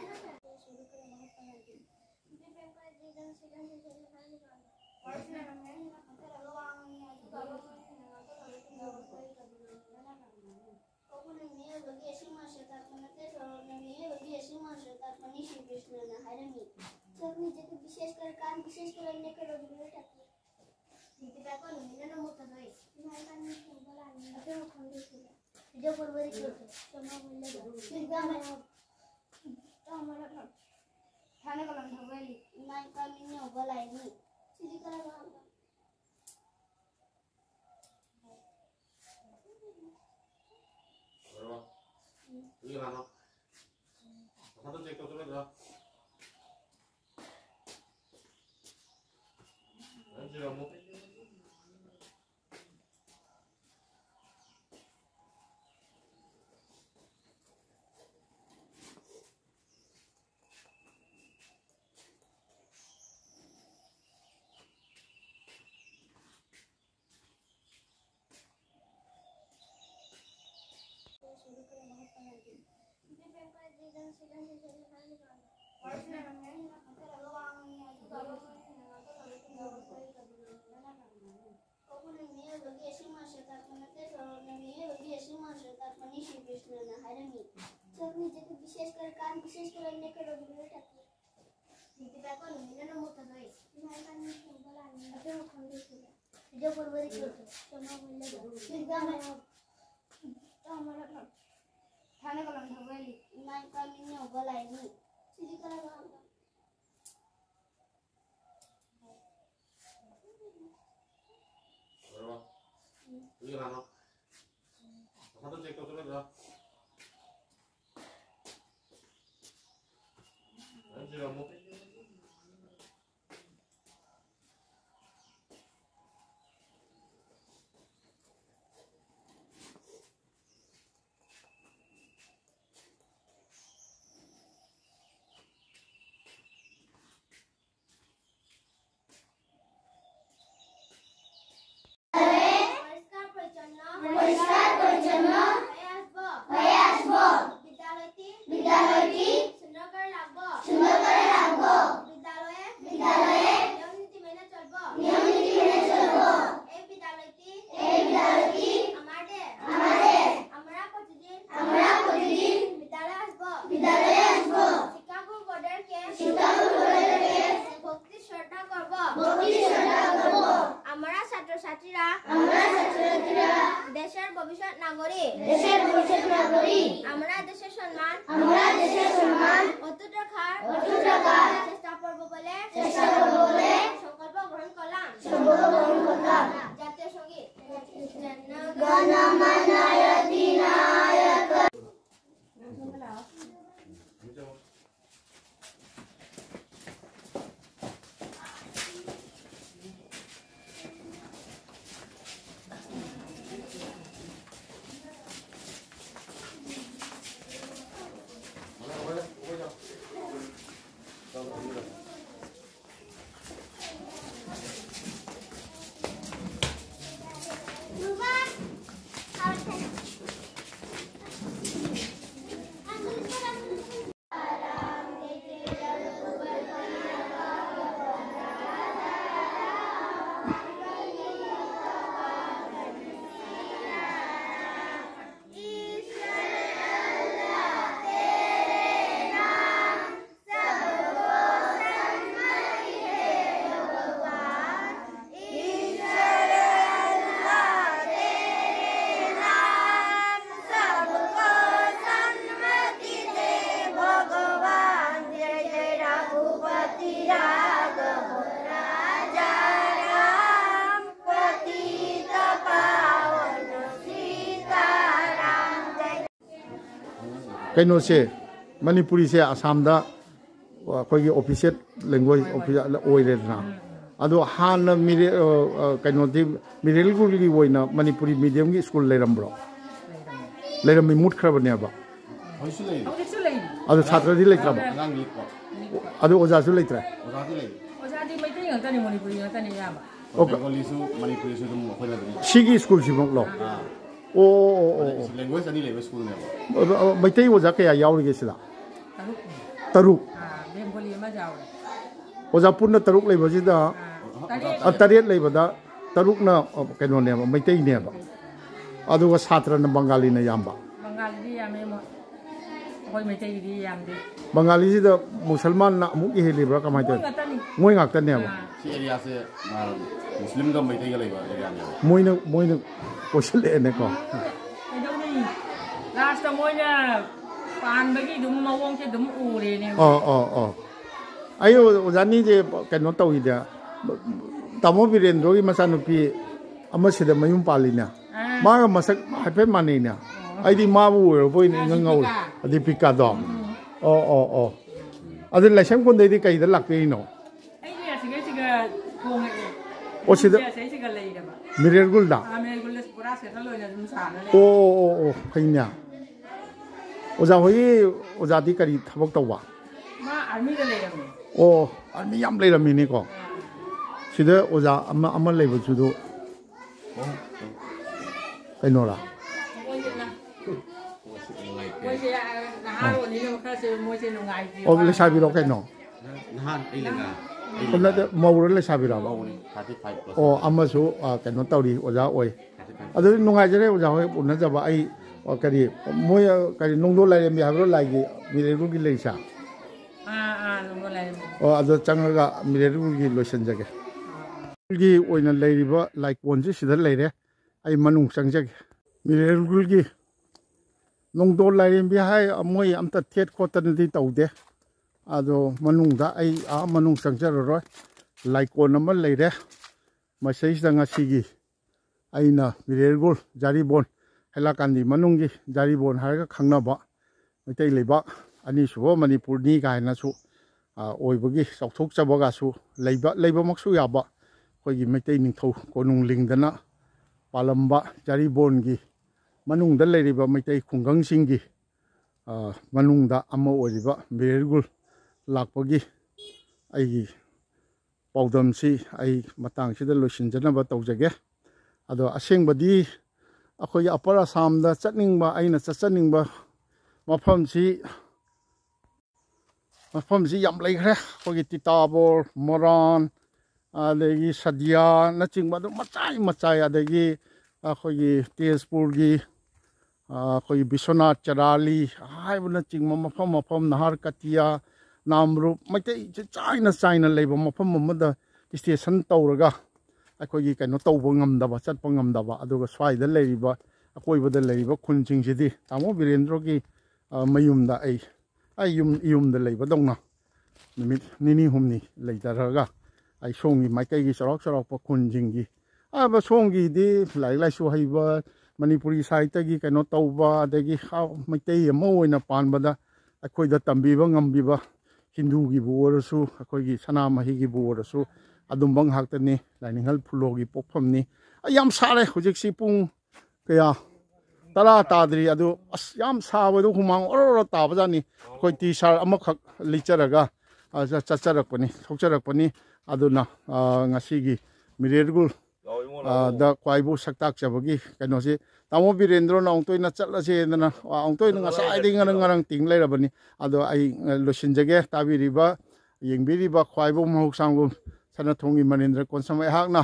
ꯀꯩꯅꯣꯁꯦ ꯃꯅꯤꯄꯨꯔꯤꯁꯦ ꯑꯁꯥꯝꯗ ꯑꯩꯈꯣꯏꯒꯤ ꯑꯣꯐꯤꯁꯤꯌꯦꯜ ꯂꯦꯡꯒ꯭ꯋꯦꯖ ꯑꯣꯏꯔꯦꯗꯅ ꯑꯗꯣ ꯍꯥꯟꯅ ꯀꯩꯅꯣꯗꯤ ꯃꯤꯔꯦꯜꯒꯨꯜꯒꯤ ꯑꯣꯏꯅ ꯃꯅꯤꯄꯨꯔꯤ ꯃꯤꯗꯤꯌꯝꯒꯤ ꯁ꯭ꯀꯨꯜ ꯂꯩꯔꯝꯕ꯭ꯔꯣ ꯂꯩꯔꯝꯃꯤ ꯃꯨꯠꯈ꯭ꯔꯕꯅꯦꯕ ꯑꯗꯣ ꯁꯥꯇ꯭ꯔꯗꯤ ꯂꯩꯇ꯭ꯔꯕ ꯑꯗꯣ ꯑꯣꯖꯥꯁꯨ ꯂꯩꯇ꯭ꯔꯦ ꯑꯣꯖꯥꯗꯤ ꯃꯩꯇꯩ ꯉꯥꯛꯇꯅꯤ ꯃꯅꯤꯄꯨꯔꯤ ꯉꯥꯛꯇꯅꯤ ꯑꯌꯥꯝꯕ ꯕꯦꯡꯒꯣꯂꯤꯁꯨ ꯃꯅꯤꯄꯨꯔꯤꯁꯨ ꯑꯗꯨꯝ ꯑꯩꯈꯣꯏꯅ ꯑꯗꯨꯝ ꯁꯤꯒꯤ ꯁ꯭ꯀꯨꯜꯁꯤꯃꯛꯂꯣ ꯑꯣ ꯂꯦꯡꯒ꯭ꯋꯦꯖ ꯑꯅꯤ ꯂꯩꯕ ꯁ꯭ꯀꯨꯜꯅꯦꯕ ꯃꯩꯇꯩ ꯑꯣꯖꯥ ꯀꯌꯥ ꯌꯥꯎꯔꯤꯒꯦ ꯁꯤꯗ ꯇꯔꯨꯛ ꯕꯦꯡꯒꯣꯂꯤ ꯑꯃ ꯌꯥꯎꯔꯦ ꯑꯣꯖꯥ ꯄꯨꯟꯅ ꯇꯔꯨꯛ ꯂꯩꯕꯁꯤꯗ ꯇꯔꯦꯠ ꯂꯩꯕꯗ ꯇꯔꯨꯛꯅ ꯀꯩꯅꯣꯅꯦꯕ ꯃꯩꯇꯩꯅꯦꯕ ꯑꯗꯨꯒ ꯁꯥꯇ꯭ꯔꯅ ꯕꯪꯒꯥꯂꯤꯅ ꯌꯥꯝꯕ ꯕꯪꯒꯥꯂꯤꯗꯤ ꯌꯥꯝꯃꯦ ꯑꯩꯈꯣꯏ ꯃꯩꯇꯩꯒꯤꯗꯤ ꯌꯥꯝꯗꯦ ꯕꯪꯒꯥꯂꯤꯁꯤꯗ ꯃꯨꯁꯜꯃꯥꯟꯅ ꯑꯃꯨꯛ ꯍꯦꯜꯂꯤꯕ꯭ꯔꯥ ꯀꯃꯥꯏꯅ ꯇꯧꯋꯤ ꯃꯣꯏ ꯉꯥꯛꯇꯅꯦꯕ ꯁꯤ ꯑꯦꯔꯤꯌꯥꯁꯦ ꯃꯨꯁꯂꯤꯝꯒ ꯃꯩꯇꯩꯒ ꯂꯩꯕ ꯑꯦꯔꯤꯌꯥꯅꯦꯕ ꯃꯣꯏꯅ ꯀꯣꯏꯁꯤꯜꯂꯛꯑꯦꯅꯦꯀꯣ ꯀꯩꯗꯧꯅꯤ ꯂꯥꯁꯇ ꯃꯣꯏꯅ ꯄꯥꯟꯕꯒꯤ ꯑꯗꯨꯝ ꯃꯑꯣꯡꯁꯦ ꯑꯗꯨꯝ ꯎꯔꯦꯅꯦ ꯑꯩ ꯑꯣꯖꯥꯅꯤꯁꯦ ꯀꯩꯅꯣ ꯇꯧꯋꯤꯗ ꯇꯥꯃꯣ ꯕꯤꯔꯦꯟꯗ꯭ꯔꯣꯒꯤ ꯃꯆꯥꯅꯨꯄꯤ ꯑꯃꯁꯤꯗ ꯃꯌꯨꯝ ꯄꯥꯜꯂꯤꯅꯦ ꯃꯥꯒ ꯃꯁꯛ ꯍꯥꯏꯐꯦꯠ ꯃꯥꯟꯅꯩꯅꯦ ꯑꯩꯗꯤ ꯃꯥꯕꯨ ꯑꯣꯏꯔꯕꯣꯏꯅ ꯏꯉꯪ ꯉꯧꯔꯦ ꯗꯤꯄꯤꯀꯥꯗꯣ ꯑꯗꯨ ꯂꯥꯏꯁꯪ ꯀꯣꯟꯗꯩꯗꯤ ꯀꯩꯗ ꯂꯥꯛꯄꯤꯔꯤꯅꯣ ꯑꯩꯗꯤ ꯑꯁꯤꯒꯩꯁꯤꯒ ꯊꯣꯡꯉꯛꯑꯦ ꯑꯣ ꯁꯤꯗ ꯑꯁꯤꯒꯩꯁꯤꯒ ꯂꯩꯔꯕ ꯃꯤꯔꯦꯜꯒꯨꯜꯗ ꯃꯦꯜꯒꯨꯜꯗ ꯄꯨꯔꯥ ꯁꯦꯇꯜ ꯑꯣꯏꯅ ꯑꯗꯨꯝ ꯁꯥꯔ ꯂꯩ ꯐꯩꯅꯦ ꯑꯣꯖꯥ ꯍꯣꯏꯒꯤ ꯑꯣꯖꯥꯗꯤ ꯀꯔꯤ ꯊꯕꯛ ꯇꯧꯕ ꯃꯥ ꯑꯥꯔꯃꯤꯗ ꯂꯩꯔꯝꯃꯦ ꯑꯥꯔꯃꯤ ꯌꯥꯝ ꯂꯩꯔꯝꯃꯤꯅꯦꯀꯣ ꯁꯤꯗ ꯑꯣꯖꯥ ꯑꯃ ꯂꯩꯕꯁꯨꯗꯣ ꯀꯩꯅꯣꯔꯥ ꯃꯣꯏꯁꯦ ꯅꯍꯥꯔꯣꯟꯅꯤꯅ ꯈꯔꯁꯦ ꯃꯣꯏꯁꯦ ꯅꯨꯡꯉꯥꯏꯕꯤꯌꯣ ꯂꯩꯁꯥꯕꯤꯔꯣ ꯀꯩꯅꯣ ꯅꯍꯥꯟ ꯑꯩ ꯂꯩꯉꯥ ꯃꯧꯔ ꯂꯩꯁꯥꯕꯤꯔꯕ ꯑꯃꯁꯨ ꯀꯩꯅꯣ ꯇꯧꯔꯤ ꯑꯣꯖꯥ ꯑꯣꯏ ꯑꯗꯨꯗꯤ ꯅꯨꯡꯉꯥꯏꯖꯔꯦ ꯑꯣꯖꯥ ꯍꯣꯏ ꯎꯅꯖꯕ ꯑꯩ ꯀꯔꯤ ꯃꯣꯏ ꯀꯔꯤ ꯅꯣꯡꯗꯣ ꯂꯥꯏꯔꯦꯝꯕꯤ ꯍꯥꯏꯕ꯭ꯔꯣ ꯂꯥꯏꯒꯤ ꯃꯤꯔꯦꯜꯒꯨꯜꯒꯤ ꯂꯩꯁꯥ ꯅꯣꯡꯗꯣ ꯂꯥꯏꯔꯦꯝꯕꯤ ꯑꯗꯣ ꯆꯪꯉꯒ ꯃꯤꯔꯦꯜꯒꯨꯜꯒꯤ ꯂꯣꯏꯁꯤꯟꯖꯒꯦ ꯒꯤ ꯑꯣꯏꯅ ꯂꯩꯔꯤꯕ ꯂꯥꯏꯀꯣꯟꯁꯤ ꯁꯤꯗ ꯂꯩꯔꯦ ꯑꯩ ꯃꯅꯨꯡ ꯆꯪꯖꯒꯦ ꯃꯤꯔꯦꯜꯒꯨꯜꯒꯤ ꯅꯣꯡꯗꯣ ꯂꯥꯏꯔꯦꯝꯕꯤ ꯍꯥꯏ ꯃꯣꯏ ꯑꯝꯇ ꯊꯦꯠ ꯈꯣꯠꯇꯅꯗꯤ ꯇꯧꯗꯦ ꯑꯗꯣ ꯃꯅꯨꯡꯗ ꯑꯩ ꯃꯅꯨꯡ ꯆꯪꯖꯔꯔꯣꯏ ꯂꯥꯏꯀꯣꯟ ꯑꯃ ꯂꯩꯔꯦ ꯃꯁꯤꯗ ꯉꯁꯤꯒꯤ ꯑꯩꯅ ꯃꯤꯔꯦꯜꯒꯨꯜ ꯖꯥꯔꯤꯕꯣꯟ ꯍꯩꯂꯥꯀꯥꯟꯗꯤ ꯃꯅꯨꯡꯒꯤ ꯖꯥꯔꯤꯕꯣꯟ ꯍꯥꯏꯔꯒ ꯈꯪꯅꯕ ꯃꯩꯇꯩ ꯂꯩꯕꯥꯛ ꯑꯅꯤꯁꯨꯕ ꯃꯅꯤꯄꯨꯔꯅꯤ ꯀꯥꯏꯅꯁꯨ ꯑꯣꯏꯕꯒꯤ ꯆꯥꯎꯊꯣꯛꯆꯕꯒꯁꯨ ꯂꯩꯕꯃꯛꯁꯨ ꯌꯥꯕ ꯑꯩꯈꯣꯏꯒꯤ ꯃꯩꯇꯩ ꯅꯤꯡꯊꯧ ꯀꯣꯅꯨꯡ ꯂꯤꯡꯗꯅ ꯄꯥꯜꯂꯝꯕ ꯖꯥꯔꯤꯕꯣꯟꯒꯤ ꯃꯅꯨꯡꯗ ꯂꯩꯔꯤꯕ ꯃꯩꯇꯩ ꯈꯨꯡꯒꯪꯁꯤꯡꯒꯤ ꯃꯅꯨꯡꯗ ꯑꯃ ꯑꯣꯏꯔꯤꯕ ꯃꯤꯔꯦꯜꯒꯨꯜ ꯂꯥꯛꯄꯒꯤ ꯑꯩꯒꯤ ꯄꯥꯎꯗꯝꯁꯤ ꯑꯩ ꯃꯇꯥꯡꯁꯤꯗ ꯂꯣꯏꯁꯤꯟꯖꯅꯕ ꯇꯧꯖꯒꯦ ꯑꯗꯣ ꯑꯁꯦꯡꯕꯗꯤ ꯑꯩꯈꯣꯏꯒꯤ ꯑꯞꯄꯔ ꯑꯁꯥꯝꯗ ꯆꯠꯅꯤꯡꯕ ꯑꯩꯅ ꯆꯠꯆꯅꯤꯡꯕ ꯃꯐꯝꯁꯤ ꯌꯥꯝ ꯂꯩꯈ꯭ꯔꯦ ꯑꯩꯈꯣꯏꯒꯤ ꯇꯤꯇꯥꯕꯣꯔ ꯃꯣꯔꯥꯟ ꯑꯗꯒꯤ ꯁꯗꯤꯌꯥꯅꯆꯤꯡꯕ ꯑꯗꯨꯝ ꯃꯆꯥꯏ ꯑꯗꯒꯤ ꯑꯩꯈꯣꯏꯒꯤ ꯇꯦꯖꯄꯨꯔꯒꯤ ꯑꯩꯈꯣꯏꯒꯤ ꯕꯤꯁ꯭ꯋꯅꯥꯊ ꯆꯔꯥꯂꯤ ꯍꯥꯏꯕꯅꯆꯤꯡꯕ ꯃꯐꯝ ꯅꯍꯥꯔ ꯀꯇꯤꯌꯥ ꯅꯥꯝꯔꯨꯞ ꯃꯩꯇꯩꯁꯦ ꯆꯥꯏꯅ ꯂꯩꯕ ꯃꯐꯝ ꯑꯃꯗ ꯏꯁꯇꯦꯁꯟ ꯇꯧꯔꯒ ꯑꯩꯈꯣꯏꯒꯤ ꯀꯩꯅꯣ ꯇꯧꯕ ꯉꯝꯗꯕ ꯆꯠꯄ ꯉꯝꯗꯕ ꯑꯗꯨꯒ ꯁ꯭ꯋꯥꯏꯗ ꯂꯩꯔꯤꯕ ꯑꯀꯣꯏꯕꯗ ꯂꯩꯔꯤꯕ ꯈꯨꯟꯁꯤꯡꯁꯤꯗꯤ ꯇꯥꯃꯣ ꯕꯤꯔꯦꯟꯗ꯭ꯔꯣꯒꯤ ꯃꯌꯨꯝꯗ ꯑꯩ ꯌꯨꯝꯗ ꯂꯩꯕꯗꯧꯅ ꯅꯨꯃꯤꯠ ꯅꯤꯅꯤ ꯍꯨꯝꯅꯤ ꯂꯩꯊꯔꯒ ꯑꯩ ꯁꯣꯝꯒꯤ ꯃꯩꯇꯩꯒꯤ ꯆꯥꯎꯔꯥꯛꯄ ꯈꯨꯟꯁꯤꯡꯒꯤ ꯁꯣꯝꯒꯤꯗꯤ ꯂꯥꯏꯔꯤꯛ ꯂꯥꯏꯁꯨ ꯍꯩꯕ ꯃꯅꯤꯄꯨꯔꯤ ꯁꯥꯍꯤꯇ꯭ꯌꯒꯤ ꯀꯩꯅꯣ ꯇꯧꯕ ꯑꯗꯒꯤ ꯃꯩꯇꯩ ꯑꯃ ꯑꯣꯏꯅ ꯄꯥꯟꯕꯗ ꯑꯩꯈꯣꯏꯗ ꯇꯝꯕꯤꯕ ꯉꯝꯕꯤꯕ ꯍꯤꯟꯗꯨꯒꯤꯕꯨ ꯑꯣꯏꯔꯁꯨ ꯑꯩꯈꯣꯏꯒꯤ ꯁꯅꯥꯃꯍꯤꯒꯤꯕꯨ ꯑꯣꯏꯔꯁꯨ ꯑꯗꯨꯝꯕ ꯉꯥꯛꯇꯅꯤ ꯂꯥꯏꯅꯤꯡꯊꯧ ꯐꯨꯂꯣꯒꯤ ꯄꯣꯛꯐꯝꯅꯤ ꯌꯥꯝ ꯁꯥꯔꯦ ꯍꯧꯖꯤꯛꯁꯤ ꯄꯨꯡ ꯀꯌꯥ 10 ꯇꯥꯗ꯭ꯔꯤ ꯑꯗꯨ ꯌꯥꯝ ꯁꯥꯕꯗꯣ ꯍꯨꯃꯥꯡ ꯑꯣꯔꯣ ꯇꯥꯕꯖꯥꯠꯅꯤ ꯑꯩꯈꯣꯏ ꯇꯤ ꯁꯥꯔꯠ ꯑꯃꯈꯛ ꯂꯤꯠꯆꯔꯒ ꯊꯣꯛꯆꯔꯛꯄꯅꯤ ꯑꯗꯨꯅ ꯉꯁꯤꯒꯤ ꯃꯤꯔꯦꯜꯒꯨꯜ ꯗ ꯈ꯭ꯋꯥꯏꯕꯨ ꯁꯛꯇꯥꯛꯆꯕꯒꯤ ꯀꯩꯅꯣꯁꯤ ꯇꯥꯃꯣ ꯕꯤꯔꯦꯟꯗ꯭ꯔꯣꯅ ꯑꯃꯨꯛꯇꯣꯏꯅ ꯆꯠꯂꯁꯦꯗꯅ ꯑꯃꯨꯛꯇꯣꯏꯅ ꯉꯁꯥꯏꯗꯒꯤ ꯉꯔꯪ ꯇꯤꯡ ꯂꯩꯔꯕꯅꯤ ꯑꯗꯣ ꯑꯩ ꯂꯣꯏꯁꯤꯟꯖꯒꯦ ꯇꯥꯕꯤꯔꯤꯕ ꯌꯦꯡꯕꯤꯔꯤꯕ ꯈ꯭ꯋꯥꯏꯕꯨ ꯃꯍꯧꯁꯥꯡꯒꯨꯝ ꯁꯅꯊꯣꯡꯒꯤ ꯃꯅꯦꯟꯗ꯭ꯔ ꯀꯣꯟꯁꯝ ꯑꯩꯍꯥꯛꯅ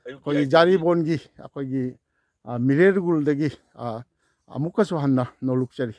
ꯑꯩꯈꯣꯏꯒꯤ ꯖꯥꯔꯤꯕꯣꯟꯒꯤ ꯑꯩꯈꯣꯏꯒꯤ ꯃꯤꯔꯦꯜꯒꯨꯜꯗꯒꯤ ꯑꯃꯨꯛꯀꯁꯨ ꯍꯟꯅ ꯅꯣꯜꯂꯨꯛꯆꯔꯤ